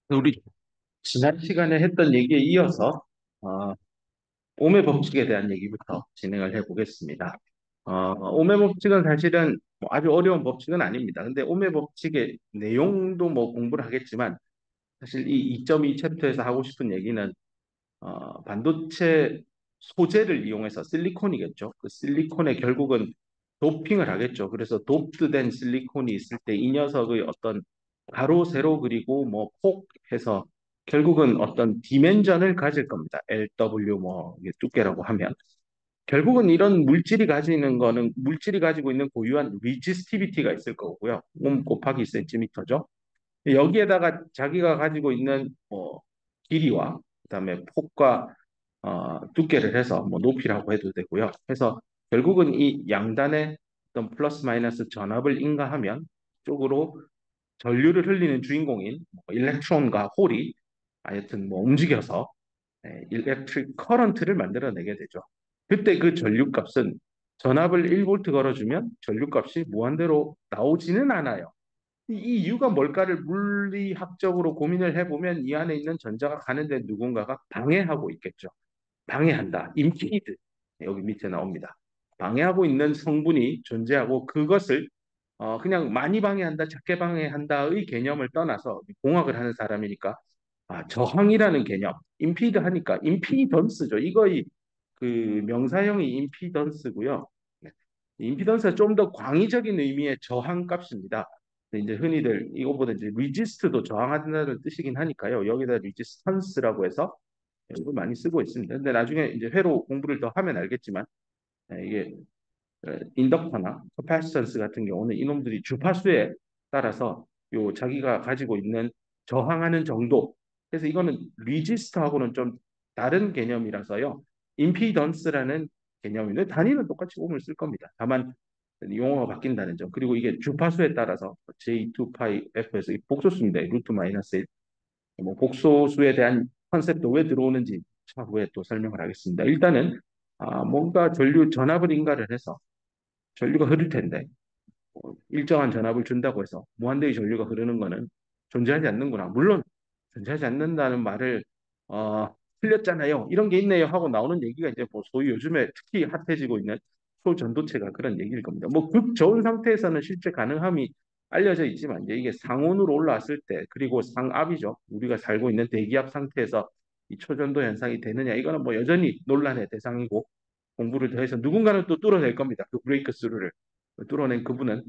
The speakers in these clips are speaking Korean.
우리 지난 시간에 했던 얘기에 이어서 어, 오매 법칙에 대한 얘기부터 진행을 해보겠습니다. 오매 법칙은 사실은 뭐 아주 어려운 법칙은 아닙니다. 근데 오매 법칙의 내용도 뭐 공부를 하겠지만 사실 이 2.2 챕터에서 하고 싶은 얘기는 반도체 소재를 이용해서 실리콘이겠죠. 그 실리콘에 결국은 도핑을 하겠죠. 그래서 도프된 실리콘이 있을 때 이 녀석의 어떤 가로, 세로 그리고 뭐 폭 해서 결국은 어떤 디멘전을 가질 겁니다. LW 뭐 이게 두께라고 하면 결국은 이런 물질이 가지는 거는 물질이 가지고 있는 고유한 리지스티비티가 있을 거고요. 곱하기 센티미터죠. 여기에다가 자기가 가지고 있는 뭐 길이와 그다음에 폭과 두께를 해서 뭐 높이라고 해도 되고요. 해서 결국은 이 양단의 어떤 플러스 마이너스 전압을 인가하면 쪽으로 전류를 흘리는 주인공인 뭐 일렉트론과 홀이 하여튼 뭐 움직여서 일렉트릭 커런트를 만들어내게 되죠. 그때 그 전류값은 전압을 1볼트 걸어주면 전류값이 무한대로 나오지는 않아요. 이 이유가 뭘까를 물리학적으로 고민을 해보면 이 안에 있는 전자가 가는데 누군가가 방해하고 있겠죠. 방해한다. impede. 여기 밑에 나옵니다. 방해하고 있는 성분이 존재하고 그것을 그냥 많이 방해한다, 작게 방해한다의 개념을 떠나서 공학을 하는 사람이니까 저항이라는 개념, impede 하니까 impedance죠. 이거의 그 명사형이 impedance고요. 네. 임피던스가 좀 더 광의적인 의미의 저항값입니다. 이제 흔히들 이거보다 이제 resist도 저항한다는 뜻이긴 하니까요. 여기다 resistance라고 해서 이걸 많이 쓰고 있습니다. 근데 나중에 이제 회로 공부를 더 하면 알겠지만 이게 인덕터나 커패시턴스 같은 경우는 이놈들이 주파수에 따라서 요 자기가 가지고 있는 저항하는 정도. 그래서 이거는 리지스터하고는 좀 다른 개념이라서요. 임피던스라는 개념인데 단위는 똑같이 오음을 쓸 겁니다. 다만 용어가 바뀐다는 점. 그리고 이게 주파수에 따라서 J2파이 F에서 복소수인데 루트 마이너스 1. 뭐 복소수에 대한 컨셉도 왜 들어오는지 차후에 또 설명을 하겠습니다. 일단은 뭔가 전류 전압을 인가를 해서 전류가 흐를 텐데 일정한 전압을 준다고 해서 무한대의 전류가 흐르는 것은 존재하지 않는구나. 물론 존재하지 않는다는 말을 어, 틀렸잖아요. 이런 게 있네요 하고 나오는 얘기가 이제 뭐 소위 요즘에 특히 핫해지고 있는 초전도체가 그런 얘기일 겁니다. 뭐 극 좋은 상태에서는 실제 가능함이 알려져 있지만 이제 이게 상온으로 올라왔을 때 그리고 상압이죠. 우리가 살고 있는 대기압 상태에서 이 초전도 현상이 되느냐 이거는 뭐 여전히 논란의 대상이고 공부를 더 해서 누군가는 또 뚫어낼 겁니다. 그 브레이크 스루를 뚫어낸 그분은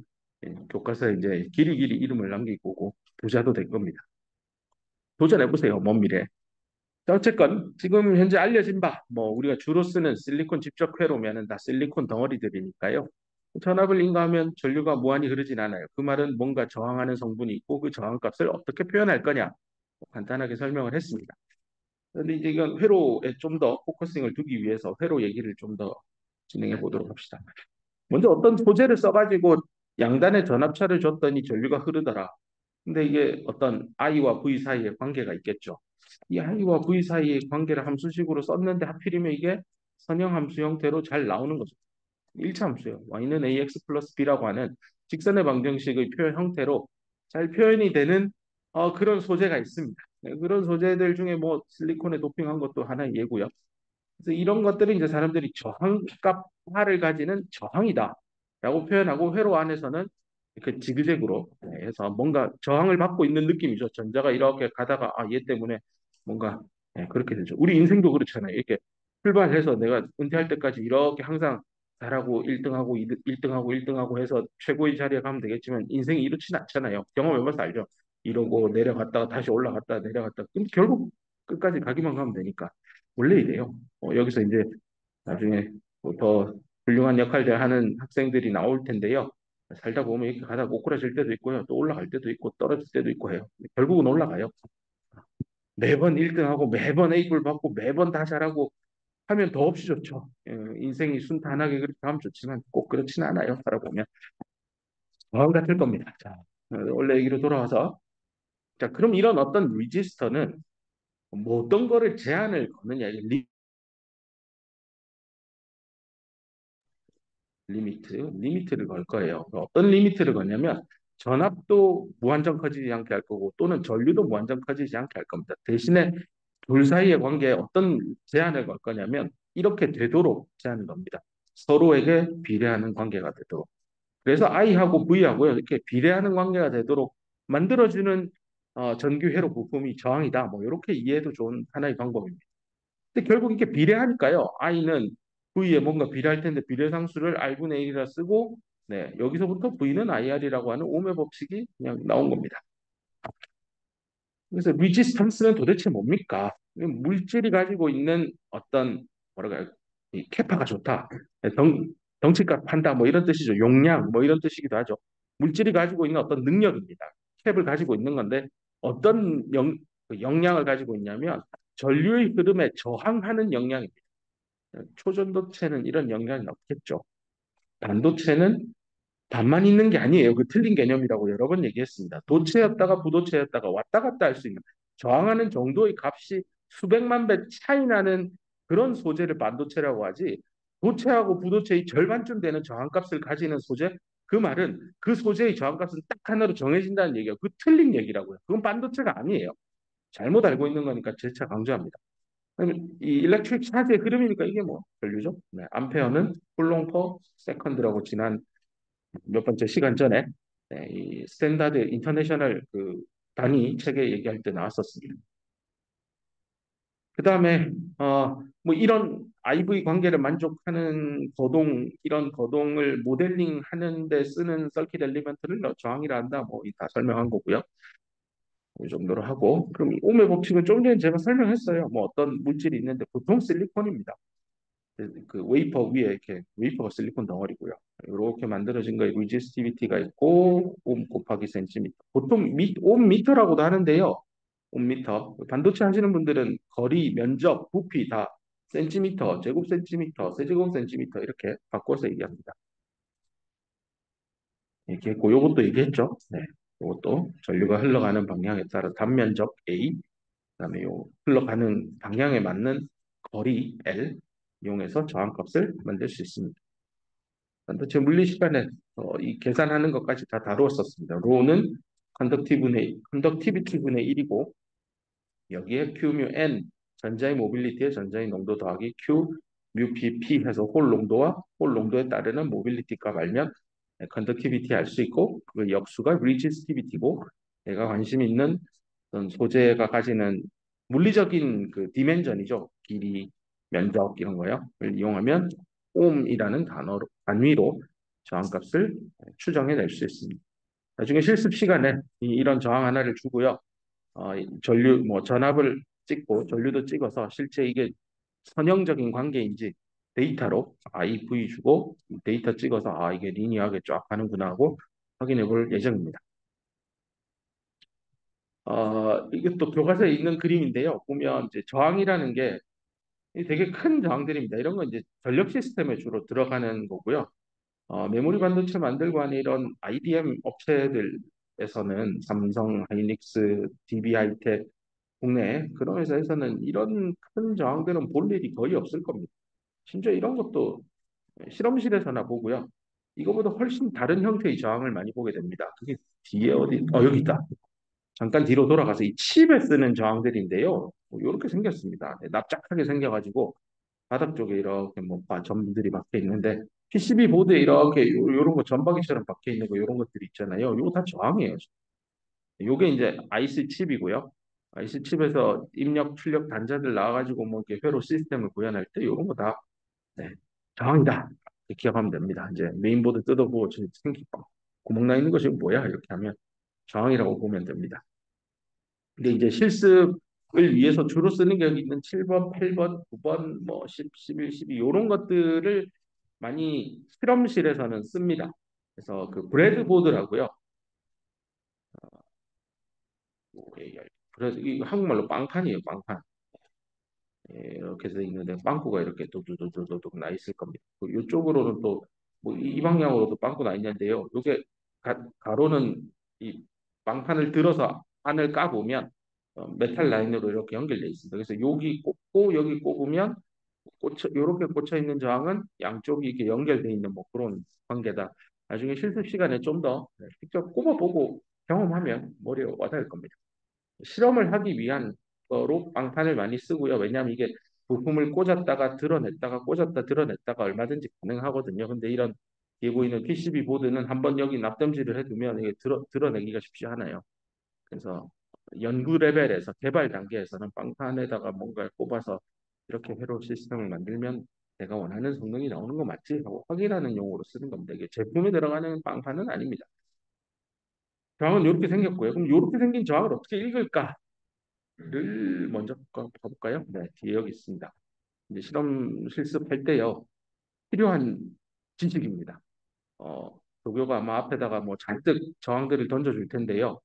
교과서에 이제 길이길이 이름을 남길 거고 부자도 될 겁니다. 도전해보세요. 먼 미래. 자, 어쨌건 지금 현재 알려진 바, 뭐 우리가 주로 쓰는 실리콘 집적 회로면은 다 실리콘 덩어리들이니까요. 전압을 인가하면 전류가 무한히 흐르진 않아요. 그 말은 뭔가 저항하는 성분이 있고 그 저항값을 어떻게 표현할 거냐 간단하게 설명을 했습니다. 그런데 이제 이건 회로에 좀 더 포커싱을 두기 위해서 회로 얘기를 좀 더 진행해 보도록 합시다. 먼저 어떤 소재를 써가지고 양단의 전압차를 줬더니 전류가 흐르더라. 근데 이게 어떤 I와 V 사이의 관계가 있겠죠. 이 I와 V 사이의 관계를 함수식으로 썼는데 하필이면 이게 선형함수 형태로 잘 나오는 거죠. 1차 함수예요. Y는 AX 플러스 B라고 하는 직선의 방정식의 표현 형태로 잘 표현이 되는 그런 소재가 있습니다. 네, 그런 소재들 중에 뭐 실리콘에 도핑한 것도 하나의 예고요. 그래서 이런 것들이 이제 사람들이 저항값화를 가지는 저항이다라고 표현하고 회로 안에서는 그 지그재그로 해서 뭔가 저항을 받고 있는 느낌이죠. 전자가 이렇게 가다가 얘 때문에 뭔가 그렇게 되죠. 우리 인생도 그렇잖아요. 이렇게 출발해서 내가 은퇴할 때까지 이렇게 항상 잘하고 1등하고 1등하고 1등하고 해서 최고의 자리에 가면 되겠지만 인생이 이렇진 않잖아요. 경험해봐서 알죠. 이러고 내려갔다가 다시 올라갔다가 내려갔다가 근데 결국 끝까지 가기만 가면 되니까 원래 이래요. 여기서 이제 나중에 뭐더 훌륭한 역할들 하는 학생들이 나올 텐데요. 살다 보면 이렇게 가다 꼬꾸라질 때도 있고요. 또 올라갈 때도 있고 떨어질 때도 있고 해요. 결국은 올라가요. 매번 1등하고 매번 A불 받고 매번 다 잘하고 하면 더 없이 좋죠. 인생이 순탄하게 그렇게 하면 좋지만 꼭 그렇지는 않아요. 살아보면. 마음 같을 겁니다. 자, 원래 얘기로 돌아와서 자, 그럼 이런 어떤 리지스터는 뭐 어떤 거를 제한을 거느냐. 리미트를 걸 거예요. 어떤 리미트를 거냐면 전압도 무한정 커지지 않게 할 거고 또는 전류도 무한정 커지지 않게 할 겁니다. 대신에 둘 사이의 관계에 어떤 제한을 걸 거냐면 이렇게 되도록 제한을 겁니다. 서로에게 비례하는 관계가 되도록. 그래서 I하고 V하고 이렇게 비례하는 관계가 되도록 만들어주는 전기 회로 부품이 저항이다. 뭐 이렇게 이해해도 좋은 하나의 방법입니다. 근데 결국 이게 비례하니까요. I는 V에 뭔가 비례할 텐데 비례상수를 R분의 1이라 쓰고 네, 여기서부터 V는 IR이라고 하는 ohm의 법칙이 그냥 나온 겁니다. 그래서 리지스턴스는 도대체 뭡니까? 물질이 가지고 있는 어떤 뭐랄까요? 이 캐파가 좋다. 덩치값 판다 뭐 이런 뜻이죠. 용량 뭐 이런 뜻이기도 하죠. 물질이 가지고 있는 어떤 능력입니다. 캡을 가지고 있는 건데 어떤 그 영향을 가지고 있냐면 전류의 흐름에 저항하는 영향입니다. 초전도체는 이런 영향이 없겠죠. 반도체는 반만 있는 게 아니에요. 그 틀린 개념이라고 여러 번 얘기했습니다. 도체였다가 부도체였다가 왔다 갔다 할 수 있는 저항하는 정도의 값이 수백만 배 차이 나는 그런 소재를 반도체라고 하지 도체하고 부도체의 절반쯤 되는 저항값을 가지는 소재 그 말은 그 소재의 저항값은 딱 하나로 정해진다는 얘기예요. 그 틀린 얘기라고요. 그건 반도체가 아니에요. 잘못 알고 있는 거니까 재차 강조합니다. 이 일렉트릭 차지의 흐름이니까 이게 뭐 전류죠. 네, 암페어는 쿨롱 퍼 세컨드라고 지난 몇 번째 시간 전에 네, 이 스탠다드 인터내셔널 그 단위 체계 얘기할 때 나왔었습니다. 그 다음에 뭐 이런 IV 관계를 만족하는 거동 이런 거동을 모델링 하는데 쓰는 서킷 엘리먼트를 저항이라 한다. 뭐 다 설명한 거고요. 이 정도로 하고 그럼 이 오음의 법칙은 좀 전에 제가 설명했어요. 뭐 어떤 물질이 있는데 보통 실리콘입니다. 그 웨이퍼 위에 이렇게 웨이퍼가 실리콘 덩어리고요. 이렇게 만들어진 거에 루지스티비티가 있고 옴 곱하기 센티미터. 보통 옴 미터라고도 하는데요. 옴 미터. 반도체 하시는 분들은 거리, 면적, 부피 다 센티미터, 제곱 센티미터, 세제곱 센티미터 이렇게 바꿔서 얘기합니다. 이렇게 했고 요것도 얘기했죠. 네. 요것도 전류가 흘러가는 방향에 따라 단면적 A, 그다음에 요 흘러가는 방향에 맞는 거리 L 이용해서 저항값을 만들 수 있습니다. 반도체 물리 시간에 이 계산하는 것까지 다 다루었었습니다. 로는 컨덕티비티 분의 1이고 여기에 Q 뮤 N 전자의 모빌리티의 전자의 농도 더하기 Q 뮤 P P 해서 홀 농도와 홀 농도에 따르는 모빌리티 값 알면 컨덕티비티 알 수 있고 그 역수가 리지스티비티고 내가 관심 있는 어떤 소재가 가지는 물리적인 그 디멘전이죠. 길이, 면적 이런 거요. 를 이용하면 옴이라는 단위로 저항값을 추정해낼 수 있습니다. 나중에 실습 시간에 이런 저항 하나를 주고요. 전류 뭐 전압을 찍고 전류도 찍어서 실제 이게 선형적인 관계인지 데이터로 I, V 주고 데이터 찍어서 이게 리니어하게 쫙 가는구나 하고 확인해 볼 예정입니다. 이게 또 교과서에 있는 그림인데요. 보면 이제 저항이라는 게 되게 큰 저항들입니다. 이런 건 이제 전력 시스템에 주로 들어가는 거고요. 메모리 반도체 만들고 하는 이런 IDM 업체들에서는 삼성, 하이닉스, DB 하이텍 국내 그런 회사에서는 이런 큰 저항들은 볼 일이 거의 없을 겁니다. 심지어 이런 것도 실험실에서나 보고요. 이거보다 훨씬 다른 형태의 저항을 많이 보게 됩니다. 그게 뒤에 어디, 여기 있다. 잠깐 뒤로 돌아가서 이 칩에 쓰는 저항들인데요. 이렇게 생겼습니다. 납작하게 생겨가지고 바닥 쪽에 이렇게 뭐 점들이 박혀 있는데 PCB 보드에 이렇게 요런 거 점박이처럼 박혀 있는 거 이런 것들이 있잖아요. 이거 다 저항이에요. 요게 이제 IC 칩이고요. IC 칩에서 입력, 출력 단자들 나와가지고 뭐 이렇게 회로 시스템을 구현할 때 이런 거 다 네, 저항이다. 이렇게 기억하면 됩니다. 이제 메인보드 뜯어보고 생기 구멍 나 있는 것이 뭐야? 이렇게 하면 저항이라고 보면 됩니다. 근데 이제 실습을 위해서 주로 쓰는 게 여기 있는 7번, 8번, 9번, 뭐 10, 11, 12 이런 것들을 많이 실험실에서는 씁니다. 그래서 그 브레드보드라고요. 그래서 이 한국말로 빵판이에요, 빵판. 이렇게 돼 있는데 빵꾸가 이렇게 또또또또또 나 있을 겁니다. 이쪽으로는 또 뭐 이 방향으로도 빵꾸 나 있는데요. 이게 가로는 이 빵판을 들어서 안을 까보면 메탈 라인으로 이렇게 연결되어 있습니다. 그래서 여기 꽂고 여기 꼽으면 이렇게 꽂혀 있는 저항은 양쪽이 이렇게 연결되어 있는 뭐 그런 관계다. 나중에 실습 시간에 좀 더 직접 꼽아보고 경험하면 머리에 와닿을 겁니다. 실험을 하기 위한 거로 빵판을 많이 쓰고요. 왜냐하면 이게 부품을 꽂았다가 드러냈다가 꽂았다 드러냈다가 얼마든지 가능하거든요. 근데 이런 뒤에 보이는 PCB 보드는 한번 여기 납땜질을 해두면 이게 드러내기가 쉽지 않아요. 그래서 연구 레벨에서 개발 단계에서는 빵판에다가 뭔가를 꼽아서 이렇게 회로 시스템을 만들면 내가 원하는 성능이 나오는 거 맞지? 하고 확인하는 용어로 쓰는 겁니다. 이게 제품에 들어가는 빵판은 아닙니다. 저항은 이렇게 생겼고요. 그럼 이렇게 생긴 저항을 어떻게 읽을까를 먼저 가볼까요? 네, 뒤에 여기 있습니다. 이제 실험 실습할 때요. 필요한 지식입니다. 조교가 아마 앞에다가 뭐 잔뜩 저항들을 던져줄 텐데요.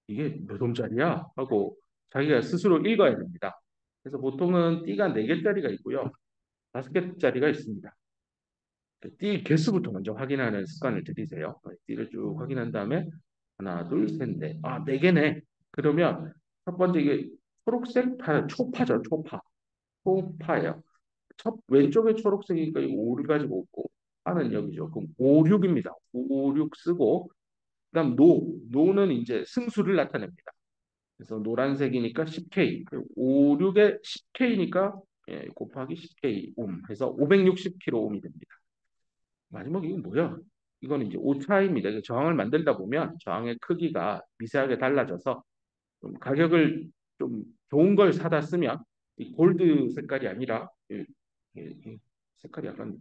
이게 몇 옴짜리야? 하고 자기가 스스로 읽어야 됩니다. 그래서 보통은 띠가 4개짜리가 있고요. 5개짜리가 있습니다. 띠 개수부터 먼저 확인하는 습관을 들이세요. 띠를 쭉 확인한 다음에 하나, 둘, 셋, 넷. 아, 4개네. 그러면 첫 번째 이게 초록색 파, 초파죠, 초파. 초파예요. 첫 왼쪽에 초록색이니까 이 5를 가지고 있고 파는 여기죠. 그럼 5, 6입니다. 5, 6 쓰고 그다음 노는 이제 승수를 나타냅니다. 그래서 노란색이니까 10K, 5, 6에 10K니까 곱하기 10K 옴 해서 560kΩ이 됩니다. 마지막 이건 뭐야? 이건 이제 오차입니다. 저항을 만들다 보면 저항의 크기가 미세하게 달라져서 좀 가격을 좀 좋은 걸 사다 쓰면 이 골드 색깔이 아니라 이 색깔이 약간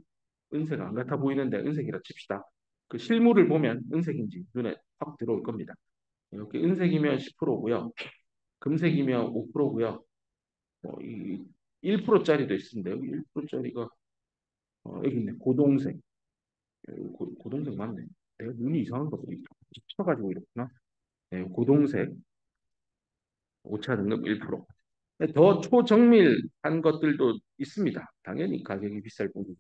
은색 안 같아 보이는데 은색이라 칩시다. 그 실물을 보면 은색인지 눈에 확 들어올 겁니다. 이렇게 은색이면 10%고요. 금색이면 5%고요. 이 1%짜리도 있습니다. 여기 1%짜리가 여기 있네. 고동색. 고동색 맞네. 내가 눈이 이상한가 보다. 쳐가지고 이렇구나. 네, 고동색 오차 등급 1%. 더 초정밀한 것들도 있습니다. 당연히 가격이 비쌀 뿐이죠.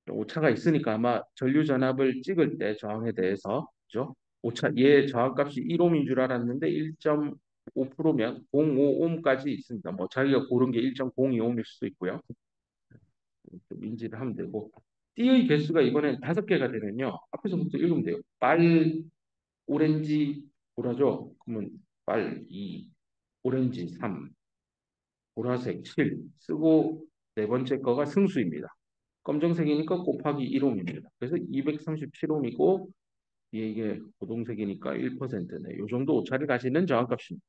오차가 있으니까 아마 전류 전압을 찍을 때 저항에 대해서 그죠? 오차 얘 저항값이 1옴인 줄 알았는데 1.5%면 0.5옴까지 있습니다. 뭐 자기가 고른 게 1.02옴일 수도 있고요. 좀 인지를 하면 되고 띠의 개수가 이번엔 5개가 되면요. 앞에서부터 읽으면 돼요. 빨, 오렌지, 보라죠? 그러면 빨 2, 오렌지 3, 보라색 7 쓰고 네 번째 거가 승수입니다. 검정색이니까 곱하기 1옴입니다. 그래서 237옴이고 이게 고동색이니까 1%네. 이 정도 오차를 가지는 저항값입니다.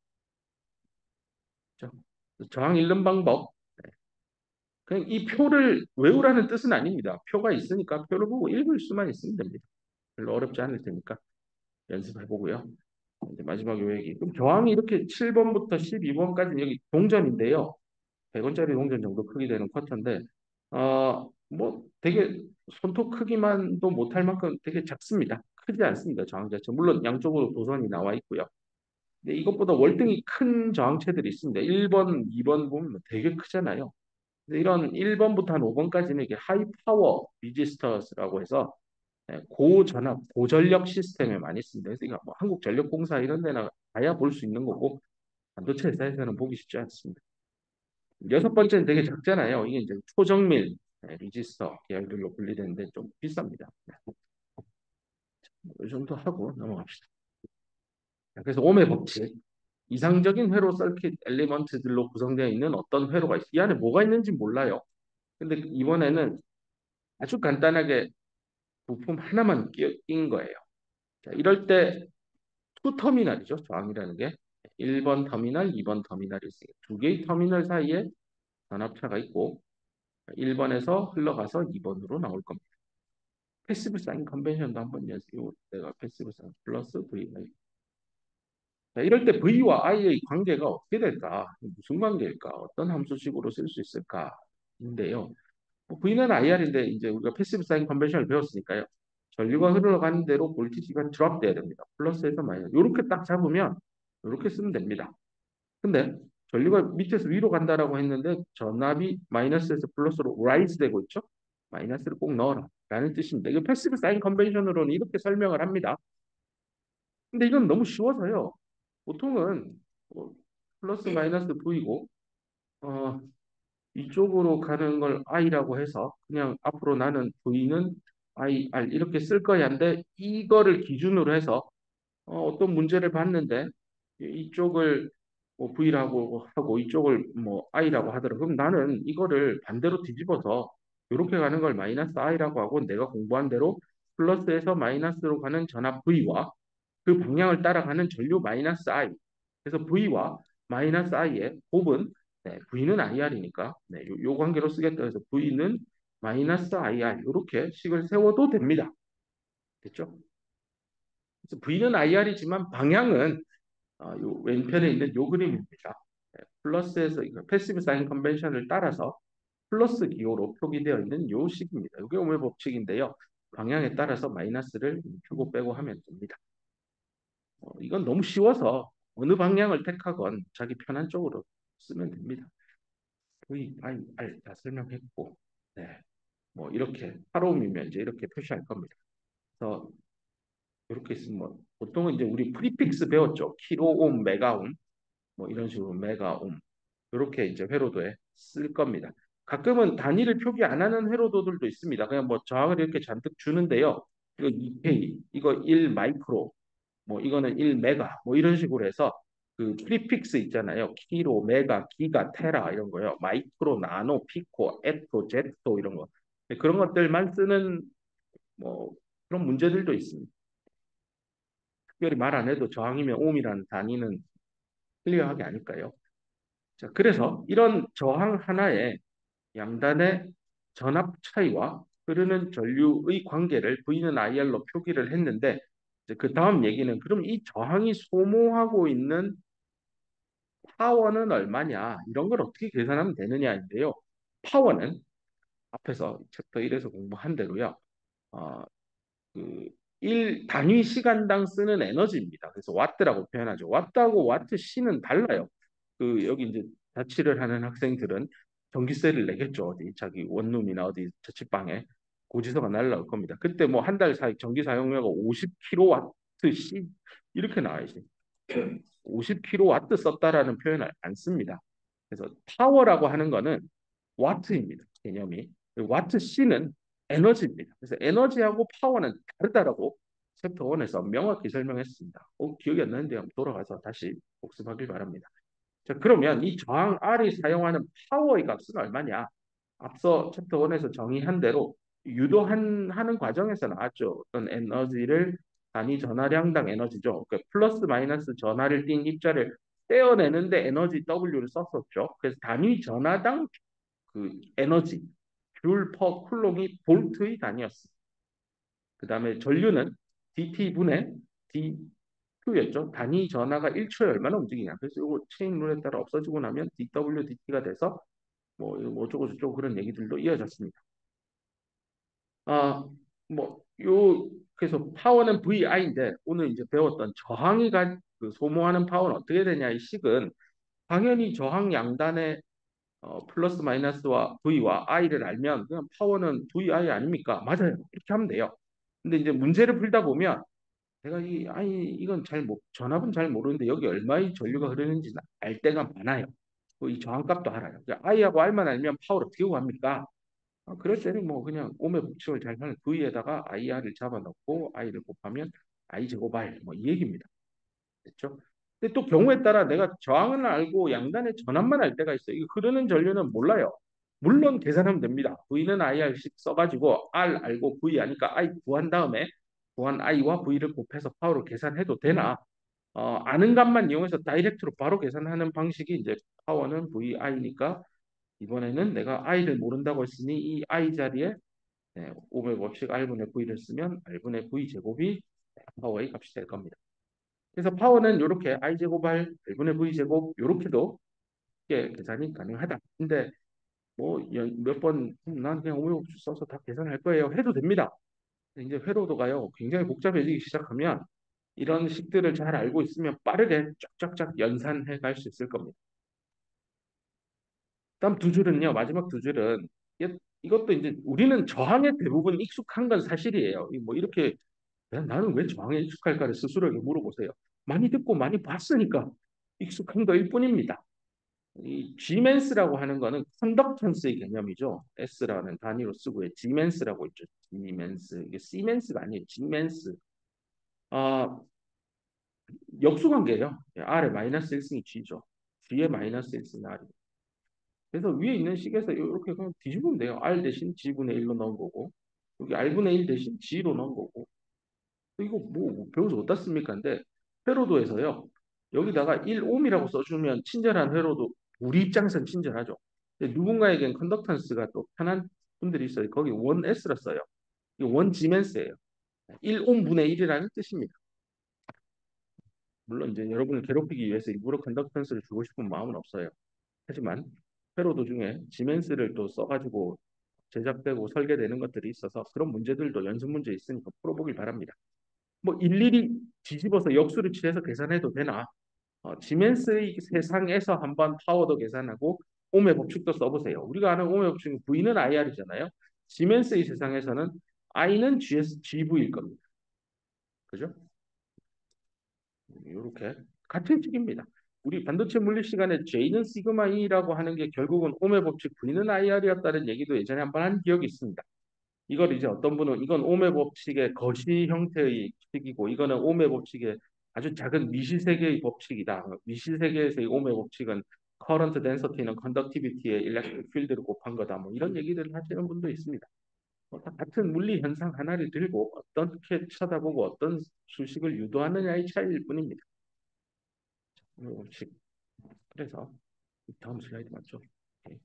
그렇죠? 저항 읽는 방법. 네. 그냥 이 표를 외우라는 뜻은 아닙니다. 표가 있으니까 표를 보고 읽을 수만 있으면 됩니다. 별로 어렵지 않을 테니까 연습해보고요. 이제 마지막 요 얘기. 그럼 저항이 이렇게 7번부터 12번까지 여기 동전인데요. 100원짜리 동전 정도 크기 되는 쿼터인데 뭐 되게 손톱 크기만도 못할 만큼 되게 작습니다. 크지 않습니다. 저항 자체. 물론 양쪽으로 도선이 나와 있고요. 근데 이것보다 월등히 큰 저항체들이 있습니다. 1번, 2번 보면 되게 크잖아요. 근데 이런 1번부터 한 5번까지는 이게 하이 파워 리지스터스라고 해서 고전압, 고전력 시스템에 많이 씁니다. 그래서 이거 뭐 한국전력공사 이런 데나 가야 볼 수 있는 거고 반도체 회사에서는 보기 쉽지 않습니다. 여섯 번째는 되게 작잖아요. 이게 이제 초정밀 리지스터 계열들로 분리되는데 좀 비쌉니다. 이 정도 하고 넘어갑시다. 그래서 옴의 법칙. 이상적인 회로 서킷 엘리먼트들로 구성되어 있는 어떤 회로가 있어요. 이 안에 뭐가 있는지 몰라요. 근데 이번에는 아주 간단하게 부품 하나만 낀 거예요. 자, 이럴 때 투 터미널이죠. 저항이라는 게 1번 터미널, 2번 터미널이 있어요. 두 개의 터미널 사이에 전압차가 있고 1번에서 흘러가서 2번으로 나올 겁니다. 패시브 사인 컨벤션도 한번 연습해 내가 패시브 사인 플러스 VI. 자, 이럴 때 V와 I의 관계가 어떻게 될까? 무슨 관계일까? 어떤 함수식으로 쓸 수 있을까? 인데요. V는 IR인데 이제 우리가 패시브 사인 컨벤션을 배웠으니까요. 전류가 흘러가는 대로 볼티지가 드롭 돼야 됩니다. 플러스에서 마이너스. 이렇게 딱 잡으면 이렇게 쓰면 됩니다. 근데 전류가 밑에서 위로 간다라고 했는데 전압이 마이너스에서 플러스로 라이즈 되고 있죠. 마이너스를 꼭 넣어라 라는 뜻입니다. 이거 패시브 사인 컨벤션으로는 이렇게 설명을 합니다. 근데 이건 너무 쉬워서요. 보통은 뭐 플러스 마이너스 V고 이쪽으로 가는 걸 I라고 해서 그냥 앞으로 나는 V는 IR 이렇게 쓸 거야 한데 이거를 기준으로 해서 어떤 문제를 봤는데 이쪽을 뭐 V라고 하고 이쪽을 뭐 I라고 하더라고. 그럼 나는 이거를 반대로 뒤집어서 이렇게 가는 걸 마이너스 I라고 하고 내가 공부한 대로 플러스에서 마이너스로 가는 전압 V와 그 방향을 따라가는 전류 마이너스 I. 그래서 V와 마이너스 I의 곱은 네, V는 IR이니까 네, 요 관계로 쓰겠다 해서 V는 마이너스 IR 이렇게 식을 세워도 됩니다. 됐죠? 그래서 V는 IR이지만 방향은 요 왼편에 있는 요 그림입니다. 네, 플러스에서 이거 패시브 사인 컨벤션을 따라서 플러스 기호로 표기되어 있는 요 식입니다. 이게 오물 법칙인데요. 방향에 따라서 마이너스를 주고 빼고 하면 됩니다. 이건 너무 쉬워서 어느 방향을 택하건 자기 편한 쪽으로 쓰면 됩니다. V, I, R 다 설명했고, 네, 뭐 이렇게 8옴이면 이제 이렇게 표시할 겁니다. 그래서 이렇게 있으면 뭐 보통은 이제 우리 프리픽스 배웠죠. 킬로옴, 메가옴, 뭐 이런 식으로 메가옴 이렇게 이제 회로도에 쓸 겁니다. 가끔은 단위를 표기 안 하는 회로도들도 있습니다. 그냥 뭐 저항을 이렇게 잔뜩 주는데요. 이거 2K, 이거 1 마이크로, 뭐 이거는 1 메가 뭐 이런 식으로 해서 그 프리픽스 있잖아요. 키로, 메가, 기가, 테라 이런 거요. 마이크로, 나노, 피코, 에토, 제토 이런 거. 네, 그런 것들만 쓰는 뭐 그런 문제들도 있습니다. 특별히 말 안 해도 저항이면 옴이라는 단위는 클리어하게 아닐까요? 자, 그래서 이런 저항 하나에 양단의 전압 차이와 흐르는 전류의 관계를 V는 IR로 표기를 했는데 이제 그 다음 얘기는 그럼 이 저항이 소모하고 있는 파워는 얼마냐 이런 걸 어떻게 계산하면 되느냐인데요. 파워는 앞에서 챕터 1에서 공부한 대로요. 어, 그 1 단위 시간당 쓰는 에너지입니다. 그래서 와트라고 표현하죠. 와트하고 와트 C는 달라요. 그 여기 이제 자취를 하는 학생들은 전기세를 내겠죠. 어디 자기 원룸이나 어디 자취방에 고지서가 날라올 겁니다. 그때 뭐 한 달 사이 전기 사용료가 50kW 시 이렇게 나와야지. 50kW 썼다라는 표현을 안 씁니다. 그래서 파워라고 하는 거는 와트입니다. 개념이. 와트 C는 에너지입니다. 그래서 에너지하고 파워는 다르다라고 챕터 1에서 명확히 설명했습니다. 기억이 안 나는데 한번 돌아가서 다시 복습하길 바랍니다. 자, 그러면 이 저항 R이 사용하는 파워의 값은 얼마냐? 앞서 챕터 1에서 정의한 대로 하는 과정에서 나왔죠. 어떤 에너지를 단위 전하량당 에너지죠. 그러니까 플러스 마이너스 전하를 띈 입자를 떼어내는데 에너지 W를 썼었죠. 그래서 단위 전하당 그 에너지 줄 퍼 쿨롱이 볼트의 단위였습니다. 그 다음에 전류는 dT분의 dQ였죠. 단위 전하가 1초에 얼마나 움직이냐. 그래서 이거 체인 룰에 따라 없어지고 나면 dW, dT가 돼서 뭐 어쩌고 저쩌고 그런 얘기들도 이어졌습니다. 아, 그래서 파워는 VI인데 오늘 이제 배웠던 저항이 그 소모하는 파워는 어떻게 되냐 이 식은 당연히 저항 양단의 플러스 마이너스와 V와 I를 알면 그냥 파워는 VI 아닙니까? 맞아요. 이렇게 하면 돼요. 근데 이제 문제를 풀다 보면 내가 이건 전압은 잘 모르는데 여기 얼마의 전류가 흐르는지 알 때가 많아요. 이 저항값도 알아요. I하고 R만 알면 파워를 어떻게 구합니까? 그럴 때는 뭐 그냥 오의 법칙을 잘 하는 V에다가 IR을 잡아넣고 I를 곱하면 I 제곱 R 뭐이 얘기입니다. 됐죠? 근데 또 경우에 따라 내가 저항을 알고 양단의 전압만 알 때가 있어요. 이 흐르는 전류는 몰라요. 물론 계산하면 됩니다. V는 IR씩 써가지고 R 알고 V 아니까 I 구한 다음에 구한 I와 V를 곱해서 파워를 계산해도 되나? 아는 값만 이용해서 다이렉트로 바로 계산하는 방식이 이제 파워는 VI니까 이번에는 내가 I를 모른다고 했으니 이 I 자리에 네, 500원씩 R분의 V를 쓰면 R분의 V 제곱이 파워의 값이 될 겁니다. 그래서 파워는 이렇게 I 제곱 R, R분의 V 제곱 이렇게도 쉽게 계산이 가능하다. 근데 뭐 몇 번 난 그냥 500원씩 써서 다 계산할 거예요. 해도 됩니다. 이제 회로도가요 굉장히 복잡해지기 시작하면 이런 식들을 잘 알고 있으면 빠르게 쫙쫙쫙 연산해 갈 수 있을 겁니다. 다음 두 줄은요, 마지막 두 줄은 이것도 이제 우리는 저항에 대부분 익숙한 건 사실이에요. 뭐 이렇게 나는 왜 저항에 익숙할까를 스스로에게 물어보세요. 많이 듣고 많이 봤으니까 익숙한 거일 뿐입니다. 이 G맨스라고 하는 거는 컨덕턴스의 개념이죠. S라는 단위로 쓰고요. G맨스라고 있죠. G맨스. 이게 C맨스가 아니에요. G맨스. 아, 역수관계예요. R에 마이너스 1승이 G죠. G에 마이너스 1승이 R이. 그래서 위에 있는 식에서 이렇게 그냥 뒤집으면 돼요. R 대신 G분의 1로 넣은 거고 여기 R분의 1 대신 G로 넣은 거고 이거 뭐 배워서 어디다 씁니까? 근데 회로도에서요. 여기다가 1옴이라고 써주면 친절한 회로도 우리 입장에서는 친절하죠. 근데 누군가에겐 컨덕턴스가 또 편한 분들이 있어요. 거기 원 S라 써요. 이원 지멘스예요. 1옴분의 1이라는 뜻입니다. 물론 이제 여러분을 괴롭히기 위해서 일부러 컨덕턴스를 주고 싶은 마음은 없어요. 하지만 회로도 중에 지멘스를 또 써가지고 제작되고 설계되는 것들이 있어서 그런 문제들도 연습 문제 있으니까 풀어보길 바랍니다. 뭐 일일이 뒤집어서 역수를 취해서 계산해도 되나? 지멘스의 세상에서 한번 파워도 계산하고 옴의 법칙도 써보세요. 우리가 아는 옴의 법칙은 V는 IR이잖아요. 지멘스의 세상에서는 I는 GV일 겁니다. 그죠? 이렇게 같은 식입니다. 우리 반도체 물리 시간에 J는 시그마 E라고 하는 게 결국은 옴의 법칙 V는 IR이었다는 얘기도 예전에 한번 한 기억이 있습니다. 이걸 이제 어떤 분은 이건 옴의 법칙의 거시 형태의 식이고 이거는 옴의 법칙의 아주 작은 미시세계의 법칙이다. 미시세계에서의 옴의 법칙은 current density는 conductivity의 electric field를 곱한 거다. 뭐 이런 얘기들을 하시는 분도 있습니다. 다 같은 물리 현상 하나를 들고 어떻게 쳐다보고 어떤 수식을 유도하느냐의 차이일 뿐입니다. 옴의 법칙. 그래서 다음 슬라이드 맞죠? 예.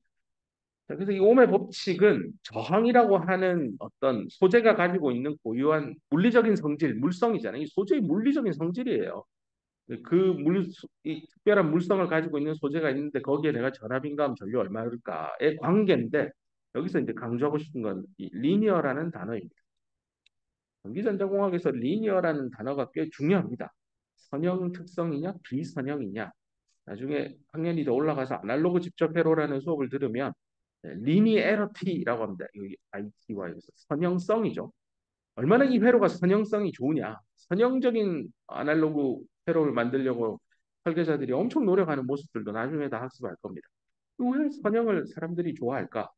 자, 그래서 이 옴의 법칙은 저항이라고 하는 어떤 소재가 가지고 있는 고유한 물리적인 성질, 물성이잖아요. 이 소재의 물리적인 성질이에요. 이 특별한 물성을 가지고 있는 소재가 있는데 거기에 내가 전압인가하면 전류 얼마일까의 관계인데 여기서 이제 강조하고 싶은 건 이 리니어라는 단어입니다. 전기전자공학에서 리니어라는 단어가 꽤 중요합니다. 선형 특성이냐 비선형이냐. 나중에 학년이 더 올라가서 아날로그 집적회로라는 수업을 들으면 리니에러티라고 합니다. 여기 ITY에서 선형성이죠. 얼마나 이 회로가 선형성이 좋으냐. 선형적인 아날로그 회로를 만들려고 설계자들이 엄청 노력하는 모습들도 나중에 다 학습할 겁니다. 왜 선형을 사람들이 좋아할까?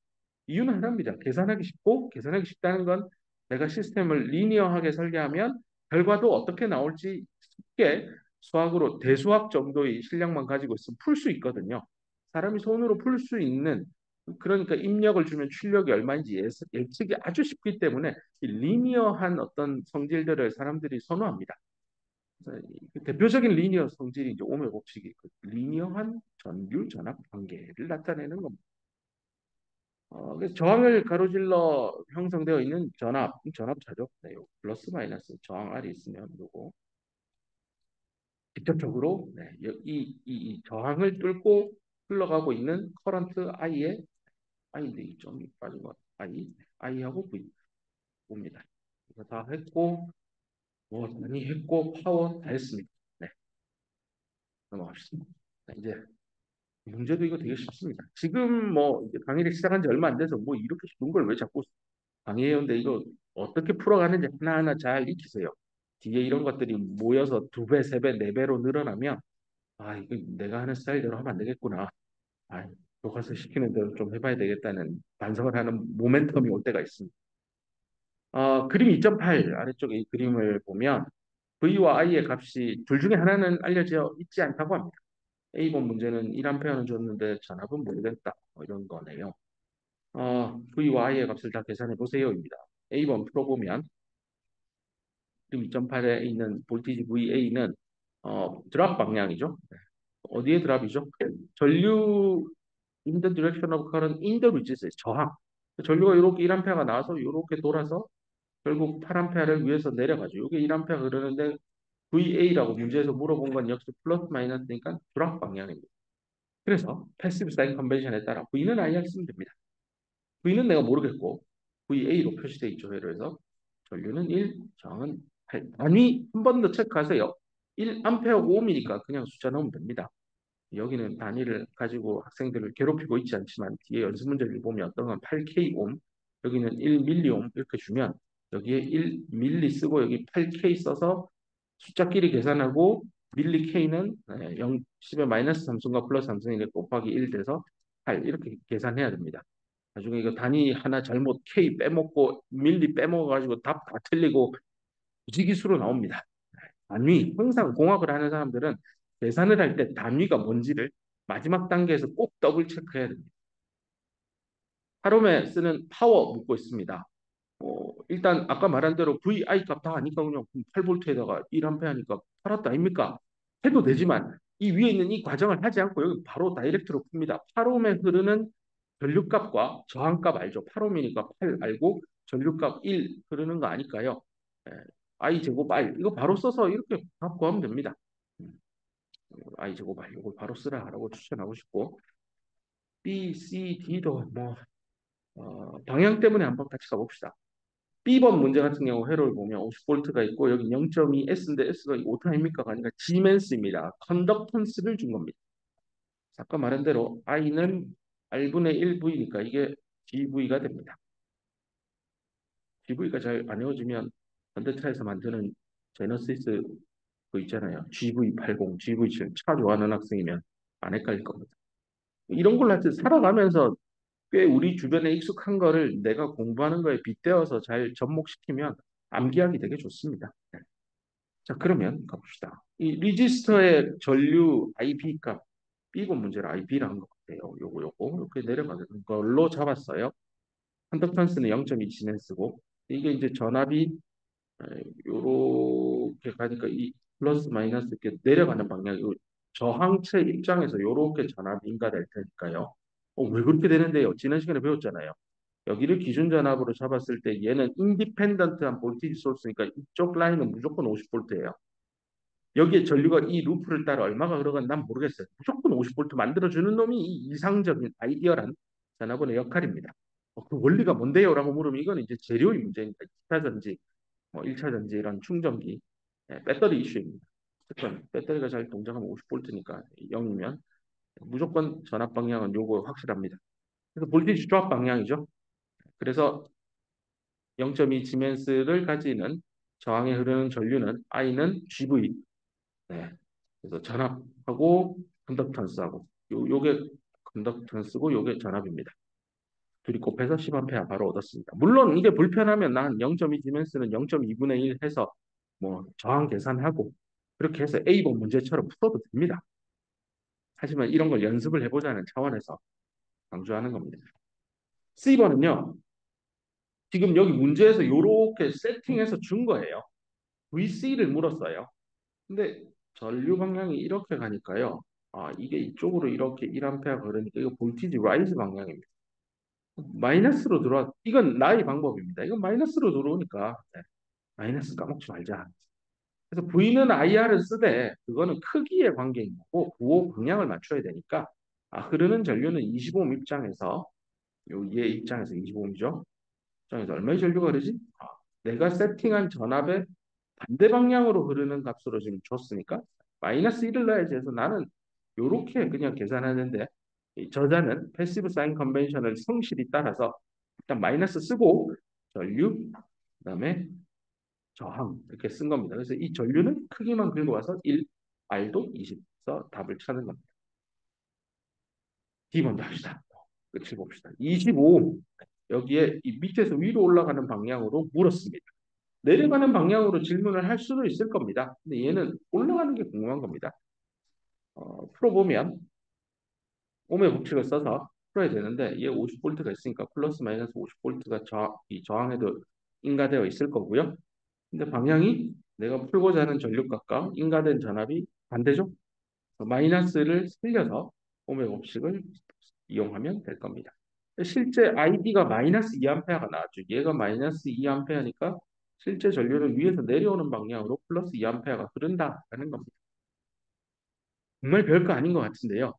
이유는 하나입니다. 계산하기 쉽고 계산하기 쉽다는 건 내가 시스템을 리니어하게 설계하면 결과도 어떻게 나올지 쉽게 수학으로 대수학 정도의 실력만 가지고 있으면 풀 수 있거든요. 사람이 손으로 풀 수 있는 그러니까 입력을 주면 출력이 얼마인지 예측이 아주 쉽기 때문에 이 리니어한 어떤 성질들을 사람들이 선호합니다. 그래서 그 대표적인 리니어 성질이 이제 오메 법칙이 그 리니어한 전류 전압 관계를 나타내는 겁니다. 그래서 저항을 가로질러 형성되어 있는 전압차죠. 네, 요 플러스 마이너스 저항 R이 있으면 요거 직접적으로 네, 이 저항을 뚫고 흘러가고 있는 커런트 I의 I인데 이 점이 빠진 것 I하고 V 봅니다. 이거 다 했고 뭐 많이 했고 파워 다 했습니다. 네, 넘어갑시다. 자, 이제 문제도 이거 되게 쉽습니다. 지금 뭐 이제 강의를 시작한 지 얼마 안 돼서 뭐 이렇게 쉬운 걸 왜 자꾸 강의해요인데 이거 어떻게 풀어가는지 하나하나 잘 익히세요. 뒤에 이런 것들이 모여서 두 배, 세 배, 네 배로 늘어나면 아 이거 내가 하는 스타일대로 하면 안 되겠구나. 아 교과서 시키는 대로 좀 해봐야 되겠다는 반성을 하는 모멘텀이 올 때가 있습니다. 그림 2.8 아래쪽에 이 그림을 보면 V와 I의 값이 둘 중에 하나는 알려져 있지 않다고 합니다. A번 문제는 1A는 줬는데 전압은 모르겠다. 뭐 이런 거네요. V와 I의 값을 다 계산해 보세요입니다. A번 풀어보면 그림 2.8에 있는 볼티지 VA는 드랍 방향이죠. 어디에 드랍이죠? 전류 in the direction of current in the ridges 저항. 전류가 이렇게 1A가 나와서 이렇게 돌아서 결국 8A를 위에서 내려가죠. 이게 1A 그러는데 VA라고 문제에서 물어본 건 역시 플러스 마이너스니까 드랍 방향입니다. 그래서 패시브 사인 컨벤션에 따라 V는 IR 쓰면 됩니다. V는 내가 모르겠고 VA로 표시되어 있죠. 회로에서 전류는 1, 저항은 8. 단위 한 번 더 체크하세요. 1A 5mm니까 그냥 숫자 넣으면 됩니다. 여기는 단위를 가지고 학생들을 괴롭히고 있지 않지만 뒤에 연습 문제를 보면 어떤 건 8K옴, 여기는 1밀리옴 이렇게 주면 여기에 1밀리 쓰고 여기 8K 써서 숫자끼리 계산하고 밀리 K는 0, 10의 마이너스 삼승과 플러스 삼승이 곱하기 1 돼서 8 이렇게 계산해야 됩니다. 나중에 이거 단위 하나 잘못 K 빼먹고 밀리 빼먹어가지고 답 다 틀리고 부지기수로 나옵니다. 단위 항상 공학을 하는 사람들은 계산을 할 때 단위가 뭔지를 마지막 단계에서 꼭 더블 체크해야 됩니다. 하롬에 쓰는 파워 묻고 있습니다. 일단 아까 말한 대로 VI 값 다 아니까 그냥 8V에다가 1A 하니까 팔았다 아닙니까? 해도 되지만 이 위에 있는 이 과정을 하지 않고 여기 바로 다이렉트로 풉니다. 8옴에 흐르는 전류값과 저항값 알죠? 8옴이니까 8 알고 전류값 1 흐르는 거 아니까요. 예, I 제곱 R 이거 바로 써서 이렇게 다 구하면 됩니다. 음, I 제곱 R 이걸 바로 쓰라라고 추천하고 싶고 B, C, D도 뭐 방향 때문에 한번 같이 가봅시다. B번 문제 같은 경우 회로를 보면 50V가 있고 여기 0.2 S인데 S가 5타입니까가 아니라 G맨스입니다. 컨덕턴스를 준 겁니다. 아까 말한 대로 I는 R분의 1V니까 이게 GV가 됩니다. GV가 잘 안 외워지면 현대차에서 만드는 제너시스 그 있잖아요. GV80, GV7 차 좋아하는 학생이면 안 헷갈릴 겁니다. 이런 걸로 하여튼 살아가면서 꽤 우리 주변에 익숙한 거를 내가 공부하는 거에 빗대어서 잘 접목시키면 암기하기 되게 좋습니다. 네. 자, 그러면 가봅시다. 이 리지스터의 전류 IB 값, B번 문제를 IB라는 것 같아요. 요거 이렇게 내려가는 걸로 잡았어요. 컨덕턴스는 0.2 시멘스고 이게 이제 전압이 요렇게 가니까 이 플러스 마이너스 이렇게 내려가는 방향, 요 저항체 입장에서 요렇게 전압이 인가될 테니까요. 왜 그렇게 되는데요? 지난 시간에 배웠잖아요. 여기를 기준 전압으로 잡았을 때 얘는 인디펜던트한 볼티지 소스니까 이쪽 라인은 무조건 50V예요. 여기에 전류가 이 루프를 따라 얼마가 흘러간 난 모르겠어요. 무조건 50V 만들어주는 놈이 이 이상적인 아이디어란 전압원의 역할입니다. 그 원리가 뭔데요? 라고 물으면 이건 이제 재료의 문제입니다. 2차 전지, 1차 전지 이런 충전기, 배터리 이슈입니다. 어쨌든 배터리가 잘 동작하면 50V니까 0이면 무조건 전압 방향은 요거 확실합니다. 그래서 볼티지 조합 방향이죠. 그래서 0.2 지멘스를 가지는 저항에 흐르는 전류는 I는 GV. 네. 그래서 전압하고 컨덕턴스하고 요게 컨덕턴스고 요게 전압입니다. 둘이 곱해서 10A 바로 얻었습니다. 물론 이게 불편하면 난 0.2 디멘스는 0.2분의 1 해서 뭐 저항 계산하고 그렇게 해서 A번 문제처럼 풀어도 됩니다. 하지만 이런 걸 연습을 해보자는 차원에서 강조하는 겁니다. C번은요. 지금 여기 문제에서 이렇게 세팅해서 준 거예요. VC를 물었어요. 근데 전류 방향이 이렇게 가니까요. 이게 이쪽으로 이렇게 1A 걸으니까 이거 볼티지 라이즈 방향입니다. 마이너스로 들어와. 이건 나의 방법입니다. 이건 마이너스로 들어오니까 네, 마이너스 까먹지 말자. 그래서 V는 IR을 쓰되 그거는 크기의 관계인 거고 부호 방향을 맞춰야 되니까 흐르는 전류는 25옴 입장에서 얘 입장에서 25옴이죠. 입장에서 얼마의 전류가 흐르지? 내가 세팅한 전압의 반대 방향으로 흐르는 값으로 지금 줬으니까 마이너스 1을 넣어야지 해서 나는 이렇게 그냥 계산하는데 이 저자는 패시브 사인 컨벤션을 성실히 따라서 일단 마이너스 쓰고 전류 그다음에 저항 이렇게 쓴 겁니다. 그래서 이 전류는 크기만 긁어 와서 1, R도 20서 답을 찾는 겁니다. D 먼저 합시다. 끝을 봅시다. 25 여기에 이 밑에서 위로 올라가는 방향으로 물었습니다. 내려가는 방향으로 질문을 할 수도 있을 겁니다. 근데 얘는 올라가는 게 궁금한 겁니다. 풀어보면 옴의 법칙을 써서 풀어야 되는데 얘 50V가 있으니까 플러스 마이너스 50V가 이 저항에도 인가되어 있을 거고요. 근데 방향이 내가 풀고자 하는 전류값과 인가된 전압이 반대죠. 마이너스를 살려서 옴의 법칙을 이용하면 될 겁니다. 실제 ID가 마이너스 2A가 나왔죠. 얘가 마이너스 2A니까 실제 전류는 위에서 내려오는 방향으로 플러스 2A가 흐른다라는 겁니다. 정말 별거 아닌 것 같은데요.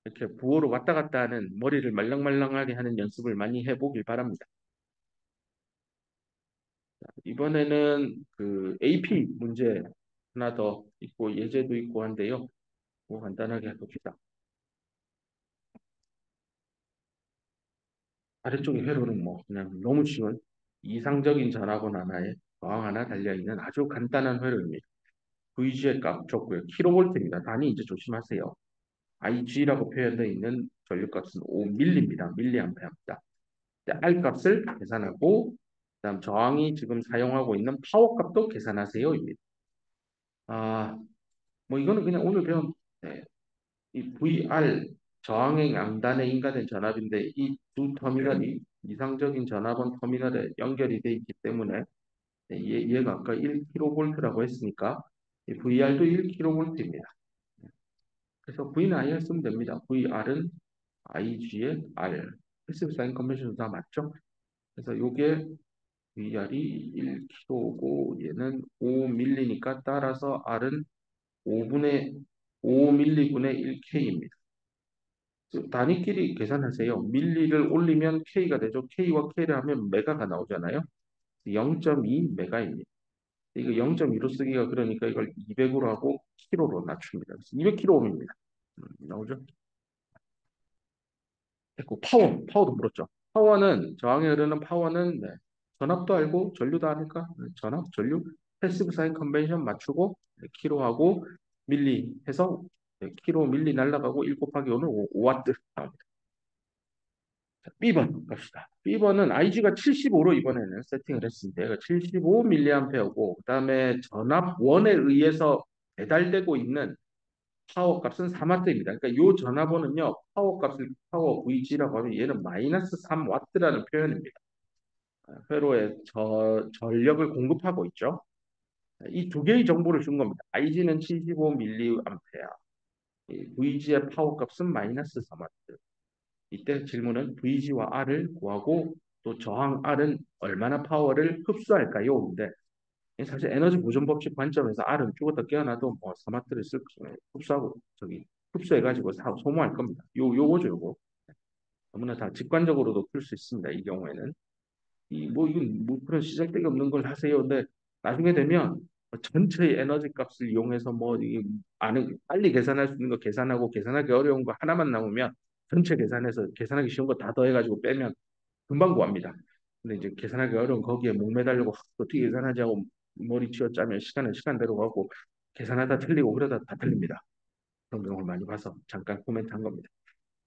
이렇게 부호로 왔다 갔다 하는 머리를 말랑말랑하게 하는 연습을 많이 해보길 바랍니다. 이번에는 그 AP 문제 하나 더 있고 예제도 있고 한데요. 뭐 간단하게 해봅시다. 아래쪽에 회로는 뭐 그냥 너무 쉬운 이상적인 전압원 하나에 저항 하나 달려있는 아주 간단한 회로입니다. VG의 값 줬고요. 킬로볼트입니다. 단위 이제 조심하세요. IG라고 표현되어 있는 전류값은 5밀리입니다. 밀리암페어입니다. R 값을 계산하고 그다음 저항이 지금 사용하고 있는 파워 값도 계산하세요입니다. 아, 뭐 이거는 그냥 오늘 배운 네, 이 VR 저항의 양단에 인가된 전압인데 이 두 터미널이 이상적인 전압원 터미널에 연결이 되어 있기 때문에 네, 얘가 아까 1kV라고 했으니까 이 VR도 1kV입니다. 그래서 V는 IR 쓰면 됩니다. VR은 IG의 R. 패시브 사인 컨벤션 다 맞죠? 그래서 이게 VR이 1kg고 얘는 5밀리니까 따라서 R은 5분의 5밀리분의 1K입니다. 단위끼리 계산하세요. 밀리를 올리면 K가 되죠. K와 K를 하면 메가가 나오잖아요. 0.2 메가입니다. 이거 0.2로 쓰기가 그러니까 이걸 200으로 하고 kg로 낮춥니다. 그래서 200kg입니다. 나오죠? 됐고 파워도 물었죠. 파워는 저항에 흐르는 파워는 네, 전압도 알고 전류도 아니까 네, 전압, 전류, 패시브 사인 컨벤션 맞추고 네, 킬로하고 밀리 해서 네, 킬로 밀리 날라가고 1 곱하기 5는 5와트 나옵니다. 자, B번 갑시다. B번은 IG가 75로 이번에는 세팅을 했습니다. 75 밀리암페어고 그다음에 전압 원에 의해서 배달되고 있는 파워 값은 3와트입니다. 그러니까 이 전화번호는요, 파워 값을 파워 VG라고 하면 얘는 마이너스 3와트라는 표현입니다. 회로에 전력을 공급하고 있죠. 이 두 개의 정보를 준 겁니다. IG는 75mA, VG의 파워 값은 마이너스 3와트. 이때 질문은 VG와 R을 구하고 또 저항 R은 얼마나 파워를 흡수할까요? 인데 사실 에너지 보존 법칙 관점에서 R은 죽었다 깨어나도 뭐 3와트를 흡수하고 흡수해가지고 소모할 겁니다. 요거죠, 요거. 너무나 다 직관적으로도 풀 수 있습니다. 이 경우에는 이건 뭐 그런 시잘데기 없는 걸 하세요. 근데 나중에 되면 전체의 에너지 값을 이용해서 뭐 이게 아는 빨리 계산할 수 있는 거 계산하고 계산하기 어려운 거 하나만 남으면 전체 계산해서 계산하기 쉬운 거 다 더해가지고 빼면 금방 구합니다. 근데 이제 계산하기 어려운 거기에 목매달리고 어떻게 계산하지 하고 머리 쥐어짜면 시간은 시간대로 가고 계산하다 틀리고 그러다 다 틀립니다. 그런 경우를 많이 봐서 잠깐 코멘트 한 겁니다.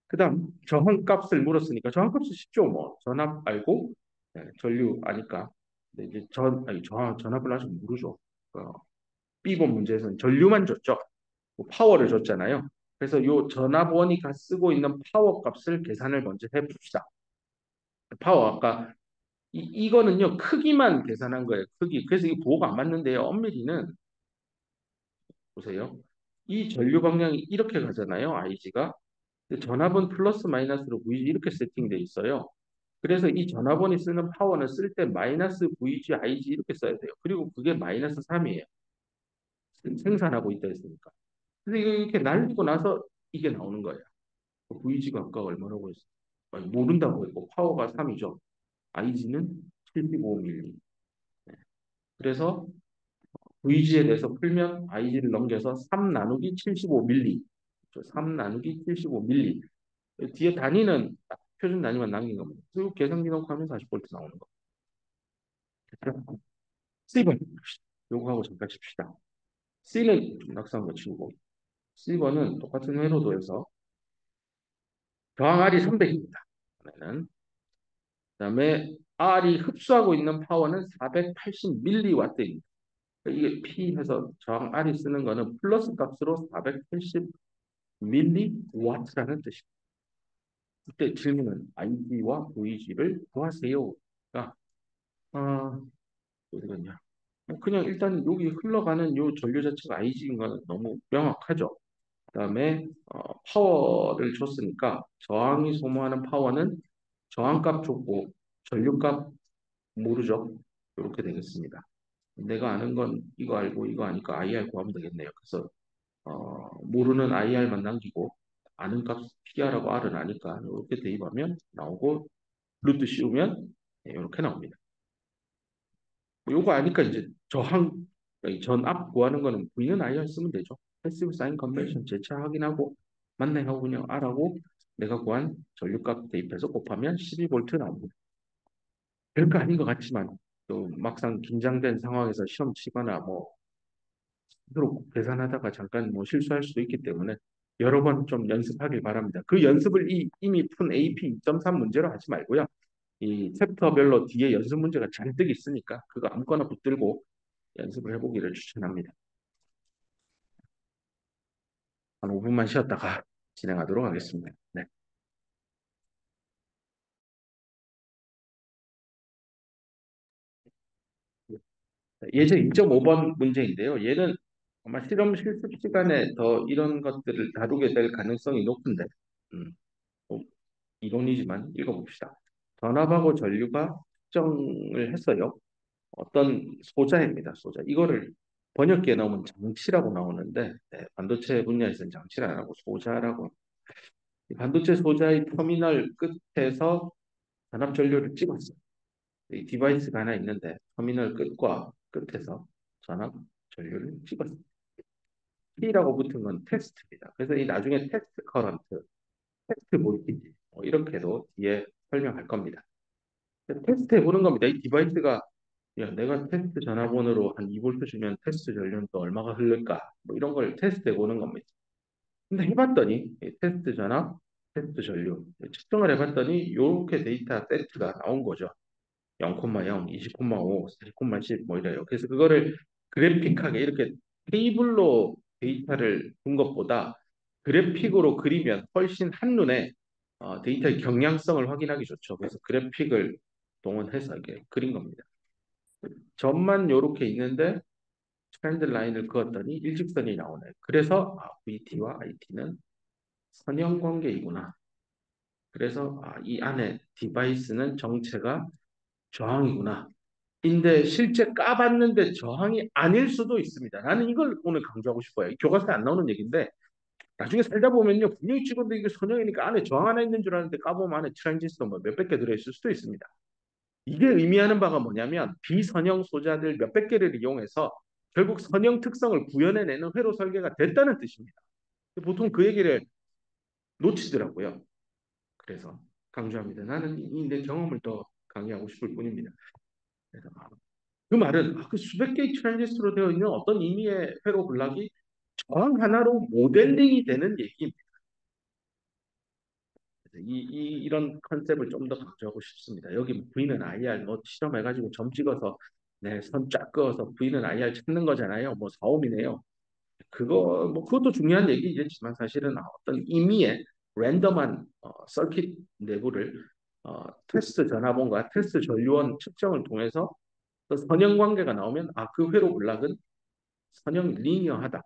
그다음 저항값을 물었으니까 저항값이 쉽죠. 뭐 전압 알고 네, 전류 아니까. 근데 이제 전압을 아직 모르죠. B번 문제에서는 전류만 줬죠. 뭐 파워를 줬잖아요. 그래서 요 전압원이 쓰고 있는 파워 값을 계산을 먼저 해봅시다. 파워 아까 이거는요 크기만 계산한 거예요. 크기. 그래서 이 부호가 안 맞는데요. 엄밀히는 보세요. 이 전류 방향이 이렇게 가잖아요. IG가. 전압은 플러스 마이너스로 VG 이렇게 세팅돼 있어요. 그래서 이 전압원이 쓰는 파워는 쓸 때 마이너스 VG, IG 이렇게 써야 돼요. 그리고 그게 마이너스 3이에요. 생산하고 있다 했으니까. 근데 이거 이렇게 날리고 나서 이게 나오는 거예요. VG가 아까 얼마라고 했어요? 아니, 모른다고 했고 파워가 3이죠. IG는 75mA. 그래서 VG에 대해서 풀면 IG를 넘겨서 3 나누기 75mA. 3 나누기 75mA. 뒤에 단위는 표준 단위만 남긴 겁니다. 그리고 계산기 넣고 하면 40V 나오는 거. 됐죠? C번. 요거 하고 잠깐 칩시다. C는 낙서한 거 치우고. C번은 똑같은 회로도에서 저항 R이 300입니다. 그다음에 R이 흡수하고 있는 파워는 480mW입니다. 이게 P 해서 저항 R이 쓰는 거는 플러스 값으로 480mW라는 뜻입니다. 이때 질문은 ID와 VG를 구하세요가 어디 갔냐? 그냥 일단 여기 흘러가는 요 전류 자체가 IG인 거는 너무 명확하죠. 그다음에 파워를 줬으니까 저항이 소모하는 파워는 저항값 줬고 전류값 모르죠. 이렇게 되겠습니다. 내가 아는 건 이거 알고 이거 아니까 IR 구하면 되겠네요. 그래서 모르는 IR만 남기고 아는 값 PR하고 R은 아니까 이렇게 대입하면 나오고 루트 씌우면 네, 이렇게 나옵니다. 요거 아니까 이제 저항 전압 구하는 거는 V는 IR 쓰면 되죠. 패시브 사인 컨벤션 재차 확인하고 맞네 하고 그냥 R하고 내가 구한 전류값 대입해서 곱하면 12V 나옵니다. 별거 아닌 것 같지만 또 막상 긴장된 상황에서 시험 치거나 뭐 스스로 계산하다가 잠깐 뭐 실수할 수도 있기 때문에 여러 번 좀 연습하길 바랍니다. 그 연습을 이미 푼 AP 2.3 문제로 하지 말고요. 이 챕터별로 뒤에 연습 문제가 잔뜩 있으니까 그거 아무거나 붙들고 연습을 해보기를 추천합니다. 한 5분만 쉬었다가 진행하도록 하겠습니다. 네. 예제 2.5번 문제인데요. 얘는 아마 실험 실습 시간에 더 이런 것들을 다루게 될 가능성이 높은데, 뭐 이론이지만 읽어봅시다. 전압하고 전류가 특정을 했어요. 어떤 소자입니다. 소자. 이거를 번역기에 나오면 장치라고 나오는데 반도체 분야에서는 장치를 안 하고 소자라고. 이 반도체 소자의 터미널 끝에서 전압 전류를 찍었어요. 이 디바이스가 하나 있는데 터미널 끝과 끝에서 전압 전류를 찍었어요. T라고 붙은 건 테스트입니다. 그래서 이 나중에 테스트 커런트, 테스트 볼티지 이렇게도 뒤에 설명할 겁니다. 테스트 해보는 겁니다. 이 디바이스가 야, 내가 테스트 전화번호로 한 2볼트 주면 테스트 전류는 또 얼마가 흐를까? 뭐 이런 걸 테스트해 보는 겁니다. 근데 해봤더니 이 테스트 전압, 테스트 전류 측정을 해봤더니 이렇게 데이터 세트가 나온 거죠. 0,0, 20,5, 40,10 뭐 이래요. 그래서 그거를 그래픽하게 이렇게 테이블로 데이터를 둔 것보다 그래픽으로 그리면 훨씬 한눈에 데이터의 경량성을 확인하기 좋죠. 그래서 그래픽을 동원해서 이렇게 그린 겁니다. 점만 이렇게 있는데 트렌드 라인을 그었더니 일직선이 나오네. 그래서 VT와 IT는 선형 관계이구나. 그래서 이 안에 디바이스는 정체가 저항이구나. 인데 실제 까봤는데 저항이 아닐 수도 있습니다. 나는 이걸 오늘 강조하고 싶어요. 교과서에 안 나오는 얘기인데 나중에 살다 보면요. 분명히 찍어도 이게 선형이니까 안에 저항 하나 있는 줄 알았는데 까보면 안에 트랜지스터 뭐 몇백 개 들어있을 수도 있습니다. 이게 의미하는 바가 뭐냐면 비선형 소자들 몇백 개를 이용해서 결국 선형 특성을 구현해내는 회로 설계가 됐다는 뜻입니다. 보통 그 얘기를 놓치더라고요. 그래서 강조합니다. 나는 내 경험을 더 강의하고 싶을 뿐입니다. 그래서 그 말은 그 수백 개의 트랜지스터로 되어 있는 어떤 의미의 회로 블락이 저항 하나로 모델링이 되는 얘기입니다. 이런 컨셉을 좀 더 강조하고 싶습니다. 여기 뭐 V는 IR 뭐 실험해가지고 점 찍어서 네, 선 쫙 그어서 V는 IR 찾는 거잖아요. 뭐 사옴이네요. 그것도 중요한 얘기겠지만 사실은 어떤 임의의 랜덤한 서킷 내부를 테스트 전압원과 테스트 전류원 측정을 통해서 선형 관계가 나오면 그 회로 블락은 선형 리니어하다.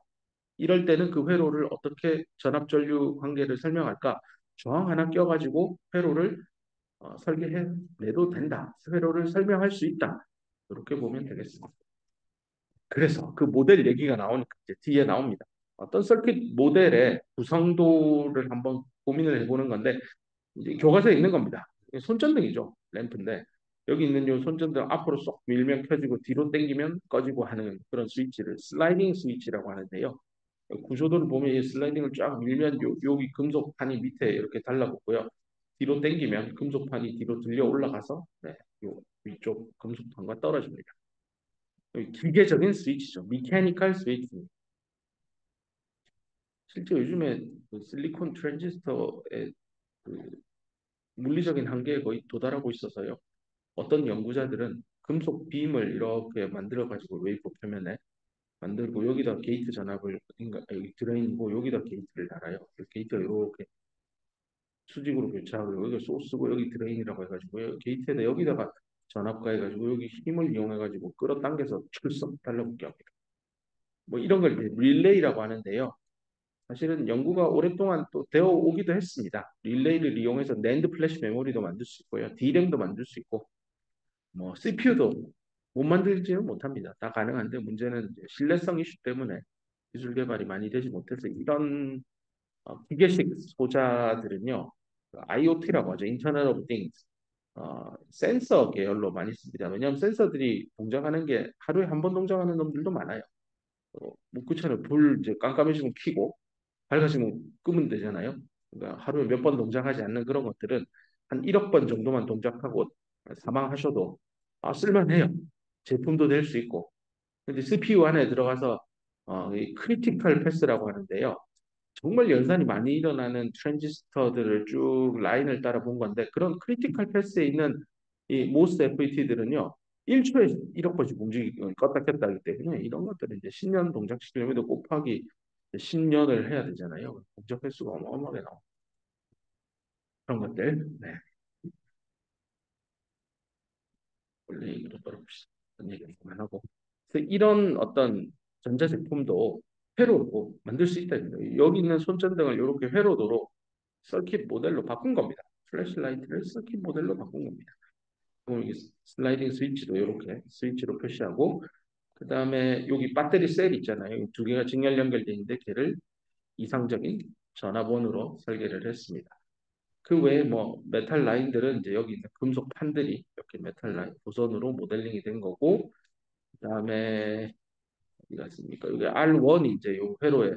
이럴 때는 그 회로를 어떻게 전압 전류 관계를 설명할까? 저항 하나 껴가지고 회로를 설계해 내도 된다. 회로를 설명할 수 있다. 이렇게 보면 되겠습니다. 그래서 그 모델 얘기가 나오니까 이제 뒤에 나옵니다. 어떤 서킷 모델의 구성도를 한번 고민을 해보는 건데 이제 교과서에 있는 겁니다. 손전등이죠. 램프인데 여기 있는 이 손전등 앞으로 쏙 밀면 켜지고 뒤로 당기면 꺼지고 하는 그런 스위치를 슬라이딩 스위치라고 하는데요. 구조도를 보면 이 슬라이딩을 쫙 밀면 여기 금속판이 밑에 이렇게 달라붙고요. 뒤로 당기면 금속판이 뒤로 들려 올라가서 네, 요 위쪽 금속판과 떨어집니다. 기계적인 스위치죠. 미케니컬 스위치. 실제 요즘에 그 실리콘 트랜지스터의 그 물리적인 한계에 거의 도달하고 있어서요. 어떤 연구자들은 금속 빔을 이렇게 만들어 가지고 웨이퍼 표면에 만들고 여기다 게이트 전압을 여기 들어있고 여기다 게이트를 달아요. 그 게이트가 이렇게 수직으로 교차하고 여기가 소스고 여기 드레인이라고 해가지고 게이트에다 여기다가 전압가 해가지고 여기 힘을 이용해가지고 끌어당겨서 출석 달라붙게 합니다. 뭐 이런 걸 이제 릴레이라고 하는데요. 사실은 연구가 오랫동안 또 되어 오기도 했습니다. 릴레이를 이용해서 낸드 플래시 메모리도 만들 수 있고요. D램도 만들 수 있고 뭐 CPU도 못 만들지는 못합니다. 다 가능한데 문제는 이제 신뢰성 이슈 때문에 기술 개발이 많이 되지 못해서 이런 기계식 소자들은요, IoT라고 하죠. Internet of Things. 센서 계열로 많이 씁니다. 왜냐하면 센서들이 동작하는 게 하루에 한 번 동작하는 놈들도 많아요. 뭐 그처럼 불 이제 깜깜해지면 켜고 밝아지면 끄면 되잖아요. 그러니까 하루에 몇 번 동작하지 않는 그런 것들은 한 1억 번 정도만 동작하고 사망하셔도 쓸만해요. 제품도 될 수 있고. 근데 CPU 안에 들어가서 이 크리티컬 패스라고 하는데요. 정말 연산이 많이 일어나는 트랜지스터들을 쭉 라인을 따라 본 건데 그런 크리티컬 패스에 있는 이 모스 FET들은요 1초에 1억 번씩 움직이고 껐다 켰다 하기 때문에 이런 것들은 이제 10년 동작시키려면 곱하기 10년을 해야 되잖아요. 동작 횟수가 어마어마하게 나옵니다. 그런 것들. 네. 원래 얘기로 떨어봅시다. 어떤 얘기 그만하고. 그래서 이런 어떤 전자제품도 회로로 만들 수 있다. 여기 있는 손전등을 이렇게 회로도로 서킷 모델로 바꾼 겁니다. 플래시라이트를 서킷 모델로 바꾼 겁니다. 그럼 여기 슬라이딩 스위치도 이렇게 스위치로 표시하고 그 다음에 여기 배터리 셀 있잖아요. 두 개가 직렬 연결되어 있는데 걔를 이상적인 전화번호로 설계를 했습니다. 그 외에 뭐 메탈 라인들은 이제 여기 있는 금속 판들이 이렇게 메탈 라인 보선으로 모델링이 된 거고 그다음에 어디 갔습니까? 여기 R1이 이제 요 회로에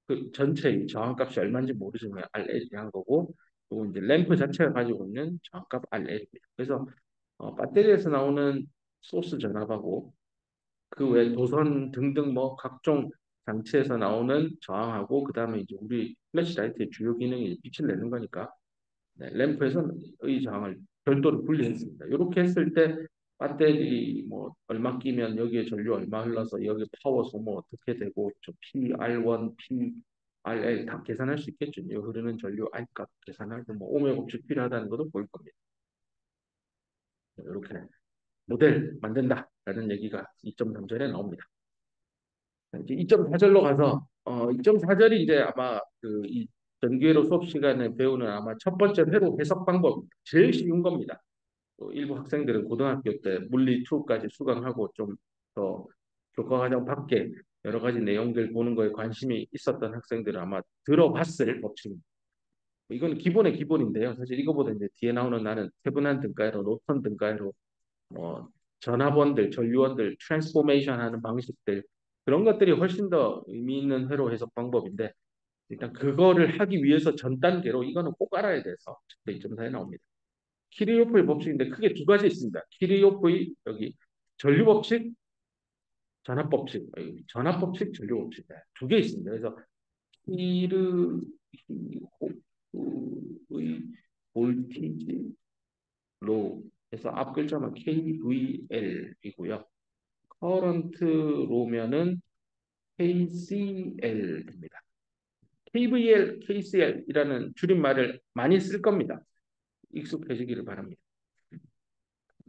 그 전체 저항값이 얼마인지 모르지만 RL이 한 거고 그리고 이제 램프 자체가 가지고 있는 저항값 RL입니다. 그래서 배터리에서 나오는 소스 전압하고 그 외 도선 등등 뭐 각종 장치에서 나오는 저항하고 그다음에 이제 우리 플래시라이트의 주요 기능이 빛을 내는 거니까 네, 램프에서는 의 저항을 별도로 분리했습니다. 이렇게 했을 때 배터리 뭐 얼마 끼면 여기에 전류 얼마 흘러서 여기 파워 소모 어떻게 되고 저 PR1, PRL 다 계산할 수 있겠죠. 여기 흐르는 전류 I값 계산하고 뭐 오메 법칙 필요하다는 것도 보일 겁니다. 이렇게 모델 만든다라는 얘기가 2.3절에 나옵니다. 이제 2.4절로 가서 2.4절이 이제 아마 그 이 전기회로 수업 시간에 배우는 아마 첫 번째 회로 해석 방법 제일 쉬운 겁니다. 일부 학생들은 고등학교 때 물리 2까지 수강하고 좀 더 교과과정 밖에 여러 가지 내용들 보는 거에 관심이 있었던 학생들은 아마 들어봤을 법칙입니다. 이건 기본의 기본인데요. 사실 이거보다 이제 뒤에 나오는 나는 세분한 등가로, 노턴 등가로 뭐 전압원들, 전류원들, 트랜스포메이션 하는 방식들 그런 것들이 훨씬 더 의미 있는 회로 해석 방법인데 일단 그거를 하기 위해서 전 단계로 이거는 꼭 알아야 돼서 2.4에 나옵니다. 키르요프의 법칙인데 크게 두 가지 있습니다. 키르요프의 여기 전류 법칙, 전압 법칙, 전압 법칙, 전류 법칙 두 개 있습니다. 그래서 키르요프의 볼티지 로에서 앞 글자만 KVL이고요. 커런트 로면은 KCL입니다. KVL, KCL이라는 줄임말을 많이 쓸 겁니다. 익숙해지기를 바랍니다.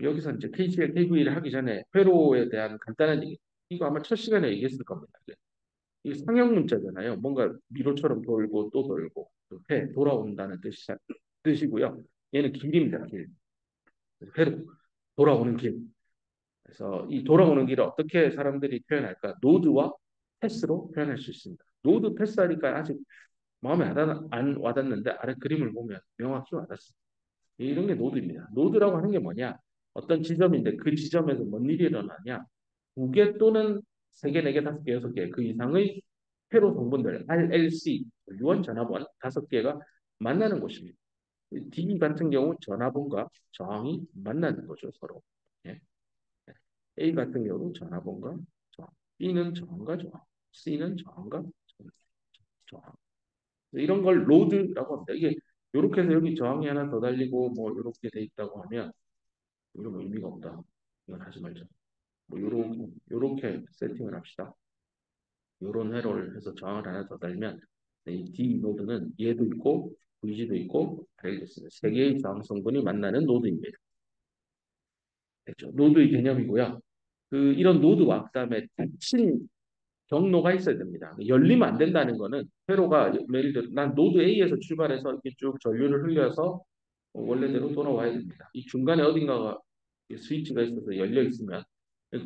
여기서 이제 KCL, KV를 하기 전에 회로에 대한 간단한 얘기, 이거 아마 첫 시간에 얘기했을 겁니다. 이게 상형 문자잖아요. 뭔가 미로처럼 돌고 또 돌고 회 돌아온다는 뜻이고요. 얘는 길입니다. 길. 회로 돌아오는 길. 그래서 이 돌아오는 길을 어떻게 사람들이 표현할까? 노드와 패스로 표현할 수 있습니다. 노드 패스하니까 아직 마음에 안 와닿는데 아래 그림을 보면 명확히 와닿습니다. 이런 게 노드입니다. 노드라고 하는 게 뭐냐? 어떤 지점인데 그 지점에서 뭔 일이 일어나냐? 두 개 또는 세 개, 네 개, 다섯 개, 여섯 개 그 이상의 회로 성분들 RLC 유원 전압원 다섯 개가 만나는 곳입니다. D 같은 경우 전압원과 저항이 만나는 거죠 서로. 예. A 같은 경우 전압원과 저항, B는 저항과 저항, C는 저항과 저항. 이런 걸 로드라고 합니다. 이게 이렇게 해서 여기 저항이 하나 더 달리고 뭐 이렇게 돼 있다고 하면 이건 뭐 의미가 없다. 이건 하지 말자. 뭐 요렇게 세팅을 합시다. 요런 회로를 해서 저항을 하나 더 달면 이 D 노드는 얘도 있고 VG도 있고 알겠습니다. 세 개의 저항 성분이 만나는 노드입니다. 됐죠? 노드의 개념이고요. 그 이런 노드와 그다음에 닫힌 경로가 있어야 됩니다. 열리면 안 된다는 거는 회로가 예를 들어 난 노드 A에서 출발해서 이렇게 쭉 전류를 흘려서 원래대로 돌아와야 됩니다. 이 중간에 어딘가가 스위치가 있어서 열려 있으면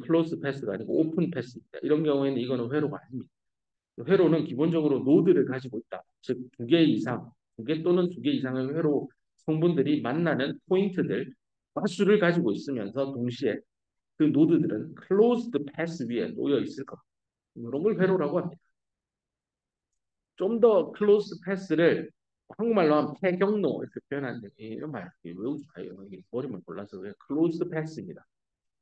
클로즈 패스가 아니고 오픈 패스입니다. 이런 경우에는 이거는 회로가 아닙니다. 회로는 기본적으로 노드를 가지고 있다. 즉 두 개 이상, 두 개 또는 두 개 이상의 회로 성분들이 만나는 포인트들, 마수를 가지고 있으면서 동시에 그 노드들은 클로즈드 패스 위에 놓여 있을 겁니다. 이런 걸 회로라고 합니다. 좀 더 클로즈 패스를 한국말로 하면 폐경로 이렇게 표현하는데 이런 말 외우지 마요. 이게 머리만 골라서 왜 클로즈 패스입니다.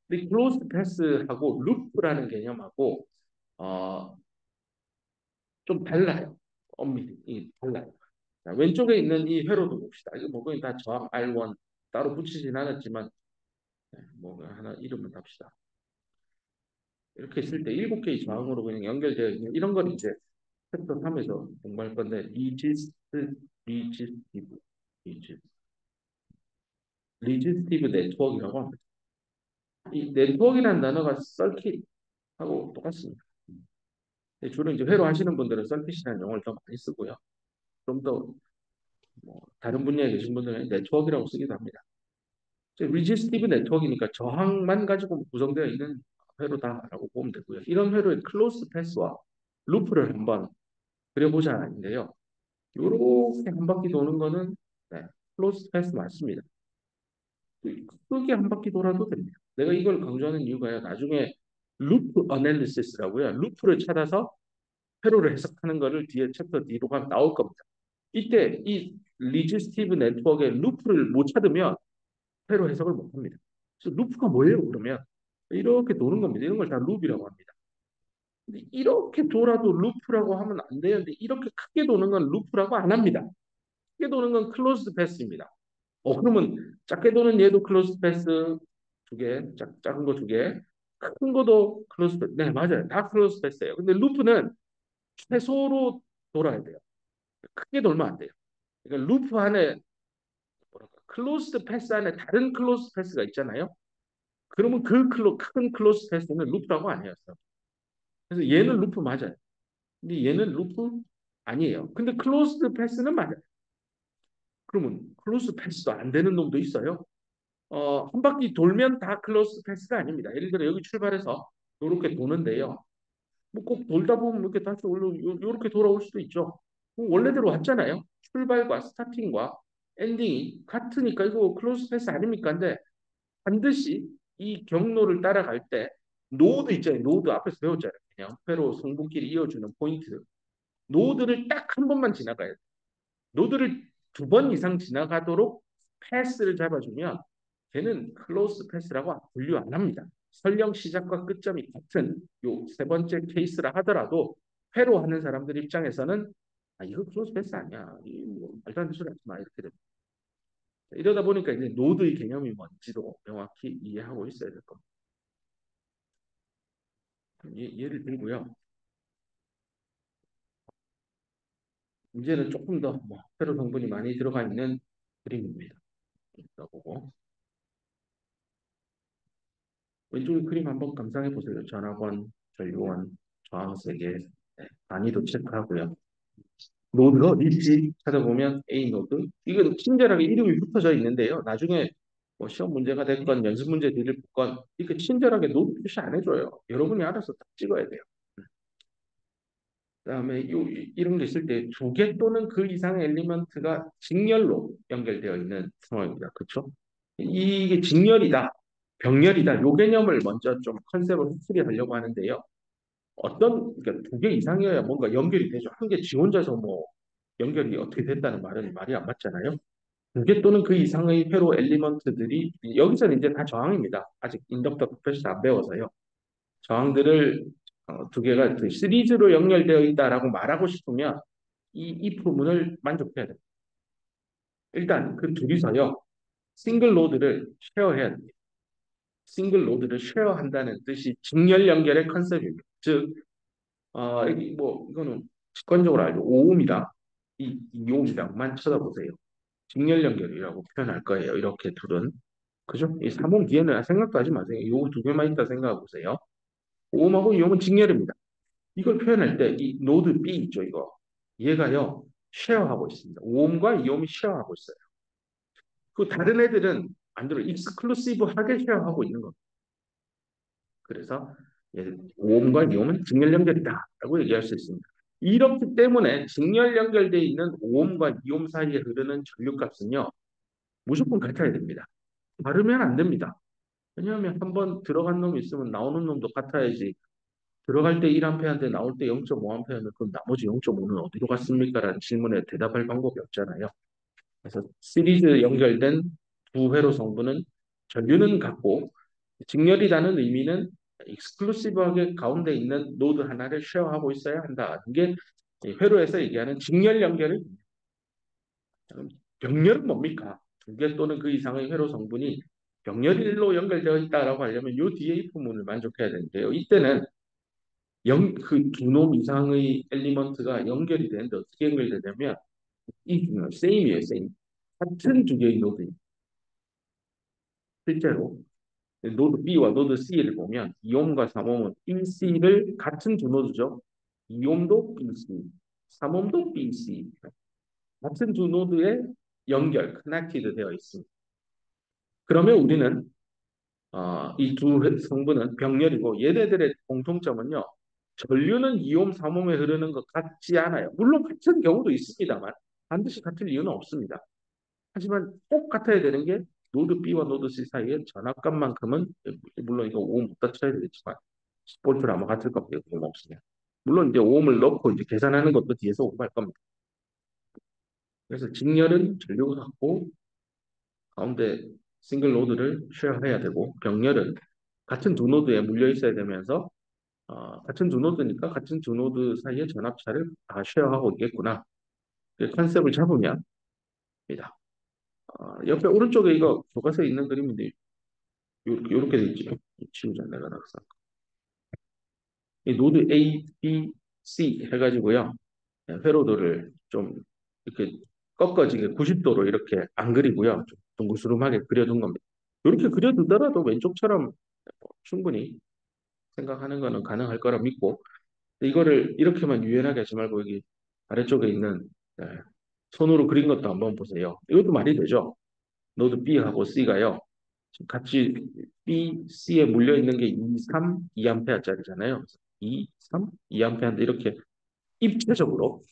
근데 클로즈 패스하고 루프라는 개념하고 어, 좀 달라요. 엄밀히 달라요. 자, 왼쪽에 있는 이 회로도 봅시다. 이거 뭐 거의 다 저항 R1 따로 붙이진 않았지만 뭐 하나 이름을 답시다. 이렇게 있을 때 일곱 개의 저항으로 그냥 연결되어 있는 이런 건 이제 챕터 3에서 공부할 건데 리지스티브 리지, 리지스티브 네트워크라고 합니다. 이 네트워크라는 단어가 서킷하고 똑같습니다. 주로 이제 회로 하시는 분들은 서킷이라는 용어를 더 많이 쓰고요. 좀 더 뭐 다른 분야에 계신 분들은 네트워크라고 쓰기도 합니다. 리지스티브 네트워크니까 저항만 가지고 구성되어 있는 회로다라고 보면 되고요. 이런 회로의 클로스 패스와 루프를 한번 그려보자인데요. 이렇게 한 바퀴 도는 거는 네, 클로스 패스 맞습니다. 크게 한 바퀴 돌아도 됩니다. 내가 이걸 강조하는 이유가요. 나중에 루프 어널리시스라고요. 루프를 찾아서 회로를 해석하는 거를 뒤에 챕터 뒤로 가면 나올 겁니다. 이때 이 리지스티브 네트워크의 루프를 못 찾으면 회로 해석을 못 합니다. 그래서 루프가 뭐예요? 그러면 이렇게 도는 겁니다. 이런 걸 다 루비라고 합니다. 근데 이렇게 돌아도 루프라고 하면 안 되는데 이렇게 크게 도는 건 루프라고 안 합니다. 크게 도는 건 클로즈드 패스입니다. 그러면 작게 도는 얘도 클로즈 패스 두 개, 작은 거 두 개, 큰 거도 클로즈 패스. 네, 맞아요. 다 클로즈 패스예요. 근데 루프는 최소로 돌아야 돼요. 크게 돌면 안 돼요. 그러니까 루프 안에 뭐랄까, 클로즈드 패스 안에 다른 클로즈 패스가 있잖아요. 그러면 큰 클로즈 패스는 루프라고 안 해요. 그래서 얘는 루프 맞아요. 근데 얘는 루프 아니에요. 근데 클로즈드 패스는 맞아요. 그러면 클로즈 패스도 안 되는 놈도 있어요. 한 바퀴 돌면 다 클로스 패스가 아닙니다. 예를 들어 여기 출발해서 이렇게 도는데요. 뭐 꼭 돌다 보면 이렇게 다시 이렇게 돌아올 수도 있죠. 뭐 원래대로 왔잖아요. 출발과 스타팅과 엔딩이 같으니까 이거 클로스 패스 아닙니까? 근데 반드시 이 경로를 따라갈 때 노드 있잖아요. 노드 앞에서 배웠잖아요. 그냥 회로 성분끼리 이어주는 포인트. 노드를 딱 한 번만 지나가야 돼요. 노드를 두 번 이상 지나가도록 패스를 잡아주면 걔는 클로스 패스라고 분류 안 합니다. 설령 시작과 끝점이 같은 요 세 번째 케이스라 하더라도 회로 하는 사람들 입장에서는 이거 클로스 패스 아니야. 뭐 말도 안 되는 소리 하지 마. 이렇게 됩니다. 이러다 보니까 이제 노드의 개념이 뭔지도 명확히 이해하고 있어야 될 겁니다. 예를 들고요. 이제는 조금 더뭐 회로 성분이 많이 들어가 있는 그림입니다. 보고 왼쪽의 그림 한번 감상해 보세요. 전압원, 전류원, 저항세계, 단위도 체크하고요. 노드가 어디 있지? 찾아보면 A 노드. 이건 친절하게 이름이 붙어져 있는데요. 나중에 뭐 시험 문제가 됐건 연습 문제들을 붙건 이렇게 친절하게 노드 표시 안 해줘요. 여러분이 알아서 딱 찍어야 돼요. 그다음에 이런 게 있을 때 두 개 또는 그 이상의 엘리먼트가 직렬로 연결되어 있는 상황입니다. 그렇죠? 이게 직렬이다, 병렬이다. 요 개념을 먼저 좀 컨셉을 확실히하려고 하는데요. 그러니까 두 개 이상이어야 뭔가 연결이 되죠. 한 개 지 혼자서 뭐 연결이 어떻게 됐다는 말은 말이 안 맞잖아요. 두 개 또는 그 이상의 회로 엘리먼트들이 여기서는 이제 다 저항입니다. 아직 인덕터 프로페셔널 안 배워서요. 저항들을 두 개가 그 시리즈로 연결되어 있다라고 말하고 싶으면 이 부분을 만족해야 됩니다. 일단 그 둘이서요. 싱글 로드를 쉐어해야 됩니다. 싱글 로드를 쉐어한다는 뜻이 직렬 연결의 컨셉입니다. 즉, 이거는 직관적으로 알죠. 오음이다. 이 오음이랑만 쳐다보세요. 직렬 연결이라고 표현할 거예요. 이렇게 둘은. 그죠? 이 3음 뒤에는 생각도 하지 마세요. 이 두 개만 있다 생각해 보세요. 오음하고 이음은 직렬입니다. 이걸 표현할 때 이 노드 B 있죠, 이거. 얘가요, 쉐어하고 있습니다. 오음과 이음이 쉐어하고 있어요. 그 다른 애들은 안 들어 익스클루시브하게 쉐어하고 있는 겁니다. 그래서 오음과 이음은 직렬 연결이다라고 얘기할 수 있습니다. 이렇기 때문에 직렬 연결되어 있는 오음과 이음 사이에 흐르는 전류값은요, 무조건 같아야 됩니다. 다르면 안 됩니다. 왜냐하면 한번 들어간 놈이 있으면 나오는 놈도 같아야지. 들어갈 때 1A인데 나올 때 0.5A면 그럼 나머지 0.5는 어디로 갔습니까? 라는 질문에 대답할 방법이 없잖아요. 그래서 시리즈 연결된 두 회로 성분은 전류는 같고 직렬이라는 의미는 익스클루시브하게 가운데 있는 노드 하나를 쉐어하고 있어야 한다. 이게 이 회로에서 얘기하는 직렬 연결을 병렬은 뭡니까? 두 개 또는 그 이상의 회로 성분이 병렬로 연결되어 있다라고 하려면 요 뒤에 이 부분을 만족해야 되는데요. 이때는 그 두 놈 이상의 엘리먼트가 연결이 되는데 어떻게 연결되냐면 이 세임이에요, 세임. 같은 두 개의 노드. 실제로 노드 B와 노드 C를 보면 2옴과 3옴은 BC를 같은 두 노드죠. 2옴도 BC, 3옴도 BC. 같은 두 노드의 연결, 커넥티드 되어 있습니다. 그러면 우리는 이 두 성분은 병렬이고 얘네들의 공통점은요. 전류는 2옴, 3옴에 흐르는 것 같지 않아요. 물론 같은 경우도 있습니다만 반드시 같을 이유는 없습니다. 하지만 꼭 같아야 되는 게 노드 B와 노드 C 사이의 전압값만큼은 물론 이거 오hm 못 다쳐야 되겠지만 10볼트를 아마 같을 겁니다. 오hm 없으면. 물론 이제 오음을 넣고 이제 계산하는 것도 뒤에서 공부할 겁니다. 그래서 직렬은 전류가 같고 가운데 싱글 노드를 쉐어해야 되고 병렬은 같은 두 노드에 물려 있어야 되면서 같은 두 노드니까 같은 두 노드 사이의 전압차를 다 쉐어하고 있겠구나. 그 컨셉을 잡으면 입니다. 옆에 오른쪽에 이거 교과서에 있는 그림인데 요렇게 돼 있죠. 지우자 내가 낙서. 이 노드 A, B, C 해가지고요. 회로도를 좀 이렇게 꺾어지게 90도로 이렇게 안 그리고요. 좀 둥그스름하게 그려둔 겁니다. 이렇게 그려두더라도 왼쪽처럼 충분히 생각하는 거는 가능할 거라 믿고 이거를 이렇게만 유연하게 하지 말고 여기 아래쪽에 있는 네, 손으로 그린 것도 한번 보세요. 이것도 말이 되죠. 노드 B하고 C가요. 지금 같이 B, C에 물려 있는 게 2, 3, 2A짜리잖아요. 2, 3, 2A인데 이렇게 입체적으로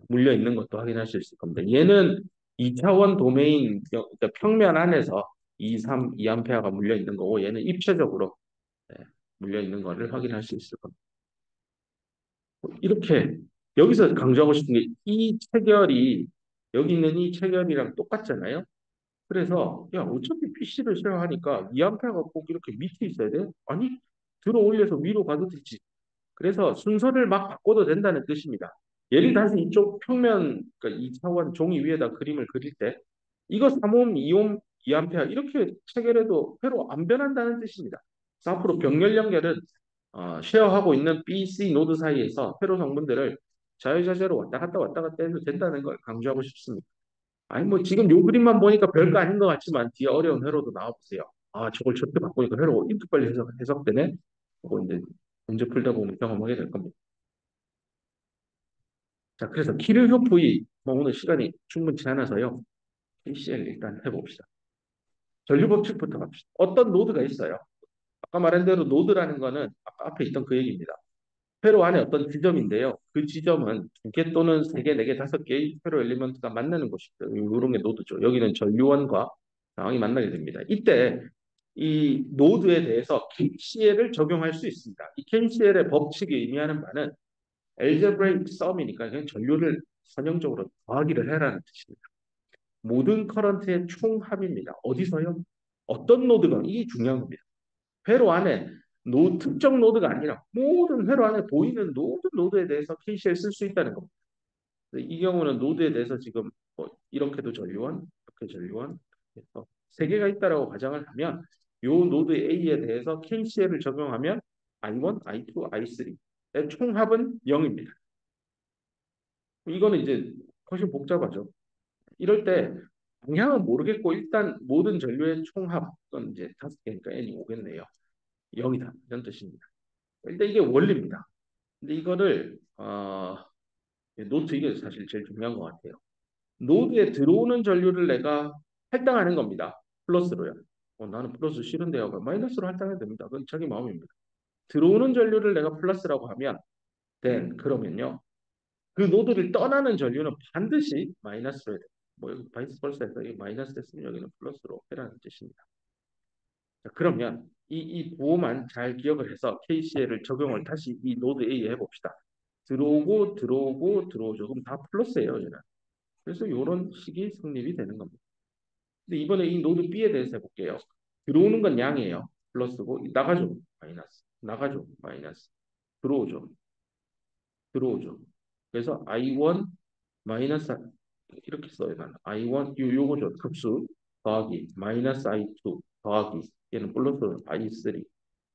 물려 있는 것도 확인할 수 있을 겁니다. 얘는 2차원 도메인, 그러니까 평면 안에서 2, 3, 2A가 물려 있는 거고 얘는 입체적으로 물려 있는 거를 확인할 수 있을 겁니다. 이렇게 여기서 강조하고 싶은 게 이 체결이 여기 있는 이 체결이랑 똑같잖아요. 그래서 야 어차피 PC를 쉐어하니까 2A가 꼭 이렇게 밑에 있어야 돼? 아니 들어 올려서 위로 가도 되지. 그래서 순서를 막 바꿔도 된다는 뜻입니다. 예를 들어서 이쪽 평면 그러니까 2차원 종이 위에다 그림을 그릴 때 이거 3옴, 2옴, 2A 이렇게 체결해도 회로 안 변한다는 뜻입니다. 그래서 앞으로 병렬 연결은 쉐어하고 있는 B, C 노드 사이에서 회로 성분들을 자유자재로 왔다 갔다 해도 된다는 걸 강조하고 싶습니다. 아니 뭐 지금 요 그림만 보니까 별거 아닌 것 같지만 뒤에 어려운 회로도 나와보세요. 저걸 저렇게 바꾸니까 회로가 이렇게 빨리 해석되네. 그거 이제 문제 풀다 보면 경험하게 될 겁니다. 자, 그래서 키르호프의 뭐 오늘 시간이 충분치 않아서요. KCL 일단 해봅시다. 전류 법칙부터 갑시다. 어떤 노드가 있어요? 아까 말한 대로 노드라는 거는 아까 앞에 있던 그 얘기입니다. 회로 안에 어떤 지점인데요. 그 지점은 두 개 또는 세 개, 네 개, 다섯 개의 회로 엘리먼트가 만나는 곳이죠. 이런 게 노드죠. 여기는 전류원과 상황이 만나게 됩니다. 이때 이 노드에 대해서 KCL을 적용할 수 있습니다. 이 KCL의 법칙이 의미하는 바는 algebraic sum이니까 그냥 전류를 선형적으로 더하기를 해라는 뜻입니다. 모든 커런트의 총합입니다. 어디서요? 어떤 노드가 이게 중요한 겁니다. 회로 안에 특정 노드가 아니라 모든 회로 안에 보이는 모든 노드에 대해서 KCL 쓸 수 있다는 겁니다. 이 경우는 노드에 대해서 지금 이렇게도 전류원, 이렇게 전류원 해서 세 개가 있다라고 가정을 하면 이 노드 A에 대해서 KCL을 적용하면 I1, I2, I3의 총합은 0입니다. 이거는 이제 훨씬 복잡하죠. 이럴 때 방향은 모르겠고 일단 모든 전류의 총합, 그건 이제 5개니까 n이 오겠네요. 0이다. 이런 뜻입니다. 일단 이게 원리입니다. 근데 이거를 노트 이게 사실 제일 중요한 것 같아요. 노드에 들어오는 전류를 내가 할당하는 겁니다. 플러스로요. 나는 플러스 싫은데요. 마이너스로 할당해도 됩니다. 그건 자기 마음입니다. 들어오는 전류를 내가 플러스라고 하면 그러면요. 그 노드를 떠나는 전류는 반드시 마이너스로 해야 돼요. 뭐 여기 바이스 벌스에서 이 마이너스 됐으면 여기는 플러스로 해라는 뜻입니다. 자, 그러면 이 부호만 잘 기억을 해서 KCL을 적용을 다시 이 노드 A에 해봅시다. 들어오고 들어오고 들어오죠. 그럼 다 플러스예요. 얘는. 그래서 이런 식이 성립이 되는 겁니다. 근데 이번에 이 노드 B에 대해서 해볼게요. 들어오는 건 양이에요. 플러스고 나가죠. 마이너스. 나가죠. 마이너스. 들어오죠. 들어오죠. 그래서 I1 마이너스 이렇게 써요. 나는 I1 요거죠. 급수 더하기 마이너스 I2 더하기 얘는 플러스 I3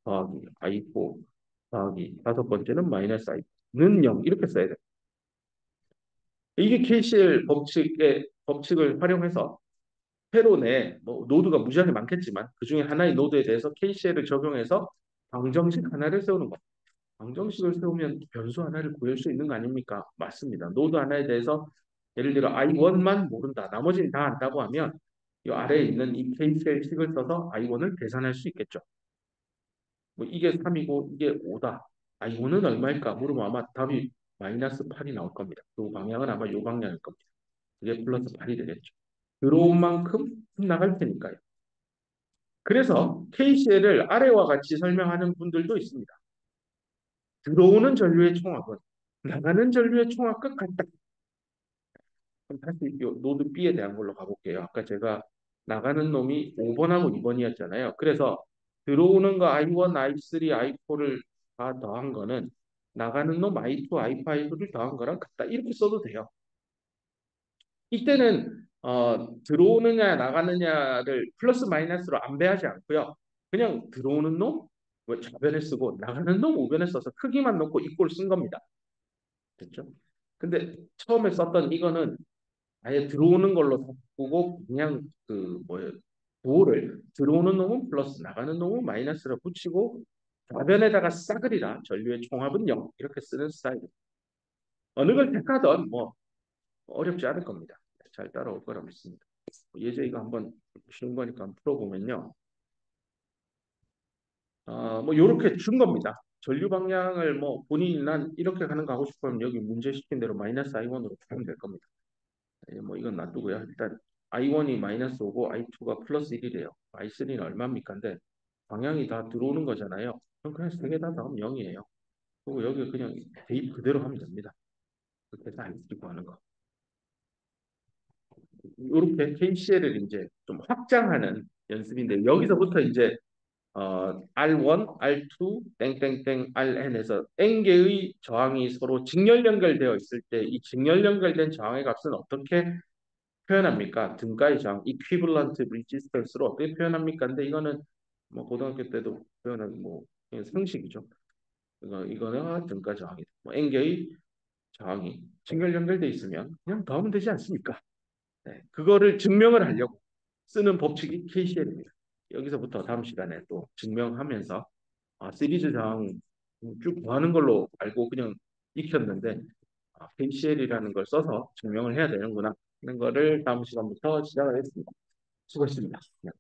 더하기 I4 더하기 다섯 번째는 마이너스 I는 0 이렇게 써야 돼. 이게 KCL 법칙을 활용해서 회로 내 뭐 노드가 무지하게 많겠지만 그 중에 하나의 노드에 대해서 KCL을 적용해서 방정식 하나를 세우는 거. 방정식을 세우면 변수 하나를 구할 수 있는 거 아닙니까? 맞습니다. 노드 하나에 대해서 예를 들어 I1만 모른다. 나머지는 다 안다고 하면 이 아래에 있는 이 KCL식을 써서 I1을 계산할 수 있겠죠. 뭐 이게 3이고 이게 5다. I1은 얼마일까? 물으면 아마 답이 마이너스 8이 나올 겁니다. 그 방향은 아마 이 방향일 겁니다. 그게 플러스 8이 되겠죠. 들어온 만큼 나갈 테니까요. 그래서 KCL을 아래와 같이 설명하는 분들도 있습니다. 들어오는 전류의 총합은 나가는 전류의 총합과 같다. 그럼 다시 요 노드 B에 대한 걸로 가볼게요. 아까 제가 나가는 놈이 5번하고 2번이었잖아요. 그래서 들어오는 거 I1, I3, I4를 다 더한 거는 나가는 놈 I2, I5를 더한 거랑 같다. 이렇게 써도 돼요. 이때는 들어오느냐 나가느냐를 플러스 마이너스로 안배하지 않고요. 그냥 들어오는 놈 좌변에 쓰고 나가는 놈 우변에 써서 크기만 놓고 이꼴 쓴 겁니다. 됐죠? 근데 처음에 썼던 이거는 아예 들어오는 걸로 바꾸고 그냥 그 뭐예요? 부호를 들어오는 놈은 플러스 나가는 놈은 마이너스로 붙이고 좌변에다가 싸그리라 전류의 총합은 0 이렇게 쓰는 스타일입니다. 어느 걸 택하든 뭐 어렵지 않을 겁니다. 잘 따라올 거라 믿습니다. 예제 이거 한번 쉬운 거니까 한번 풀어보면요. 뭐 이렇게 준 겁니다. 전류 방향을 뭐 본인이 난 이렇게 가는 거 하고 싶으면 여기 문제 시킨 대로 마이너스 I1으로 하면 될 겁니다. 뭐 이건 놔두고요. 일단 I1이 마이너스 5고 I2가 플러스 1이래요. I3는 얼마입니까? 근데 방향이 다 들어오는 거잖아요. 그럼 그냥 세 개 다 더하면 0이에요. 그리고 여기 그냥 대입 그대로 하면 됩니다. 그렇게 해서 I3 하는 거. 이렇게 KCL을 이제 좀 확장하는 연습인데 여기서부터 이제 R1, R2, 땡땡땡, RN에서 n개의 저항이 서로 직렬 연결되어 있을 때 이 직렬 연결된 저항의 값은 어떻게 표현합니까? 등가의 저항, equivalent resistance로 어떻게 표현합니까? 근데 이거는 뭐 고등학교 때도 표현한 뭐 그냥 상식이죠. 이거는 등가 저항이다. 뭐 n개의 저항이 직렬 연결돼 있으면 그냥 더하면 되지 않습니까? 네, 그거를 증명을 하려고 쓰는 법칙이 KCL입니다. 여기서부터 다음 시간에 또 증명하면서 시리즈 상 쭉 구하는 걸로 알고 그냥 익혔는데 KCL이라는 걸 써서 증명을 해야 되는구나 하는 거를 다음 시간부터 시작을 했습니다. 수고했습니다. 네.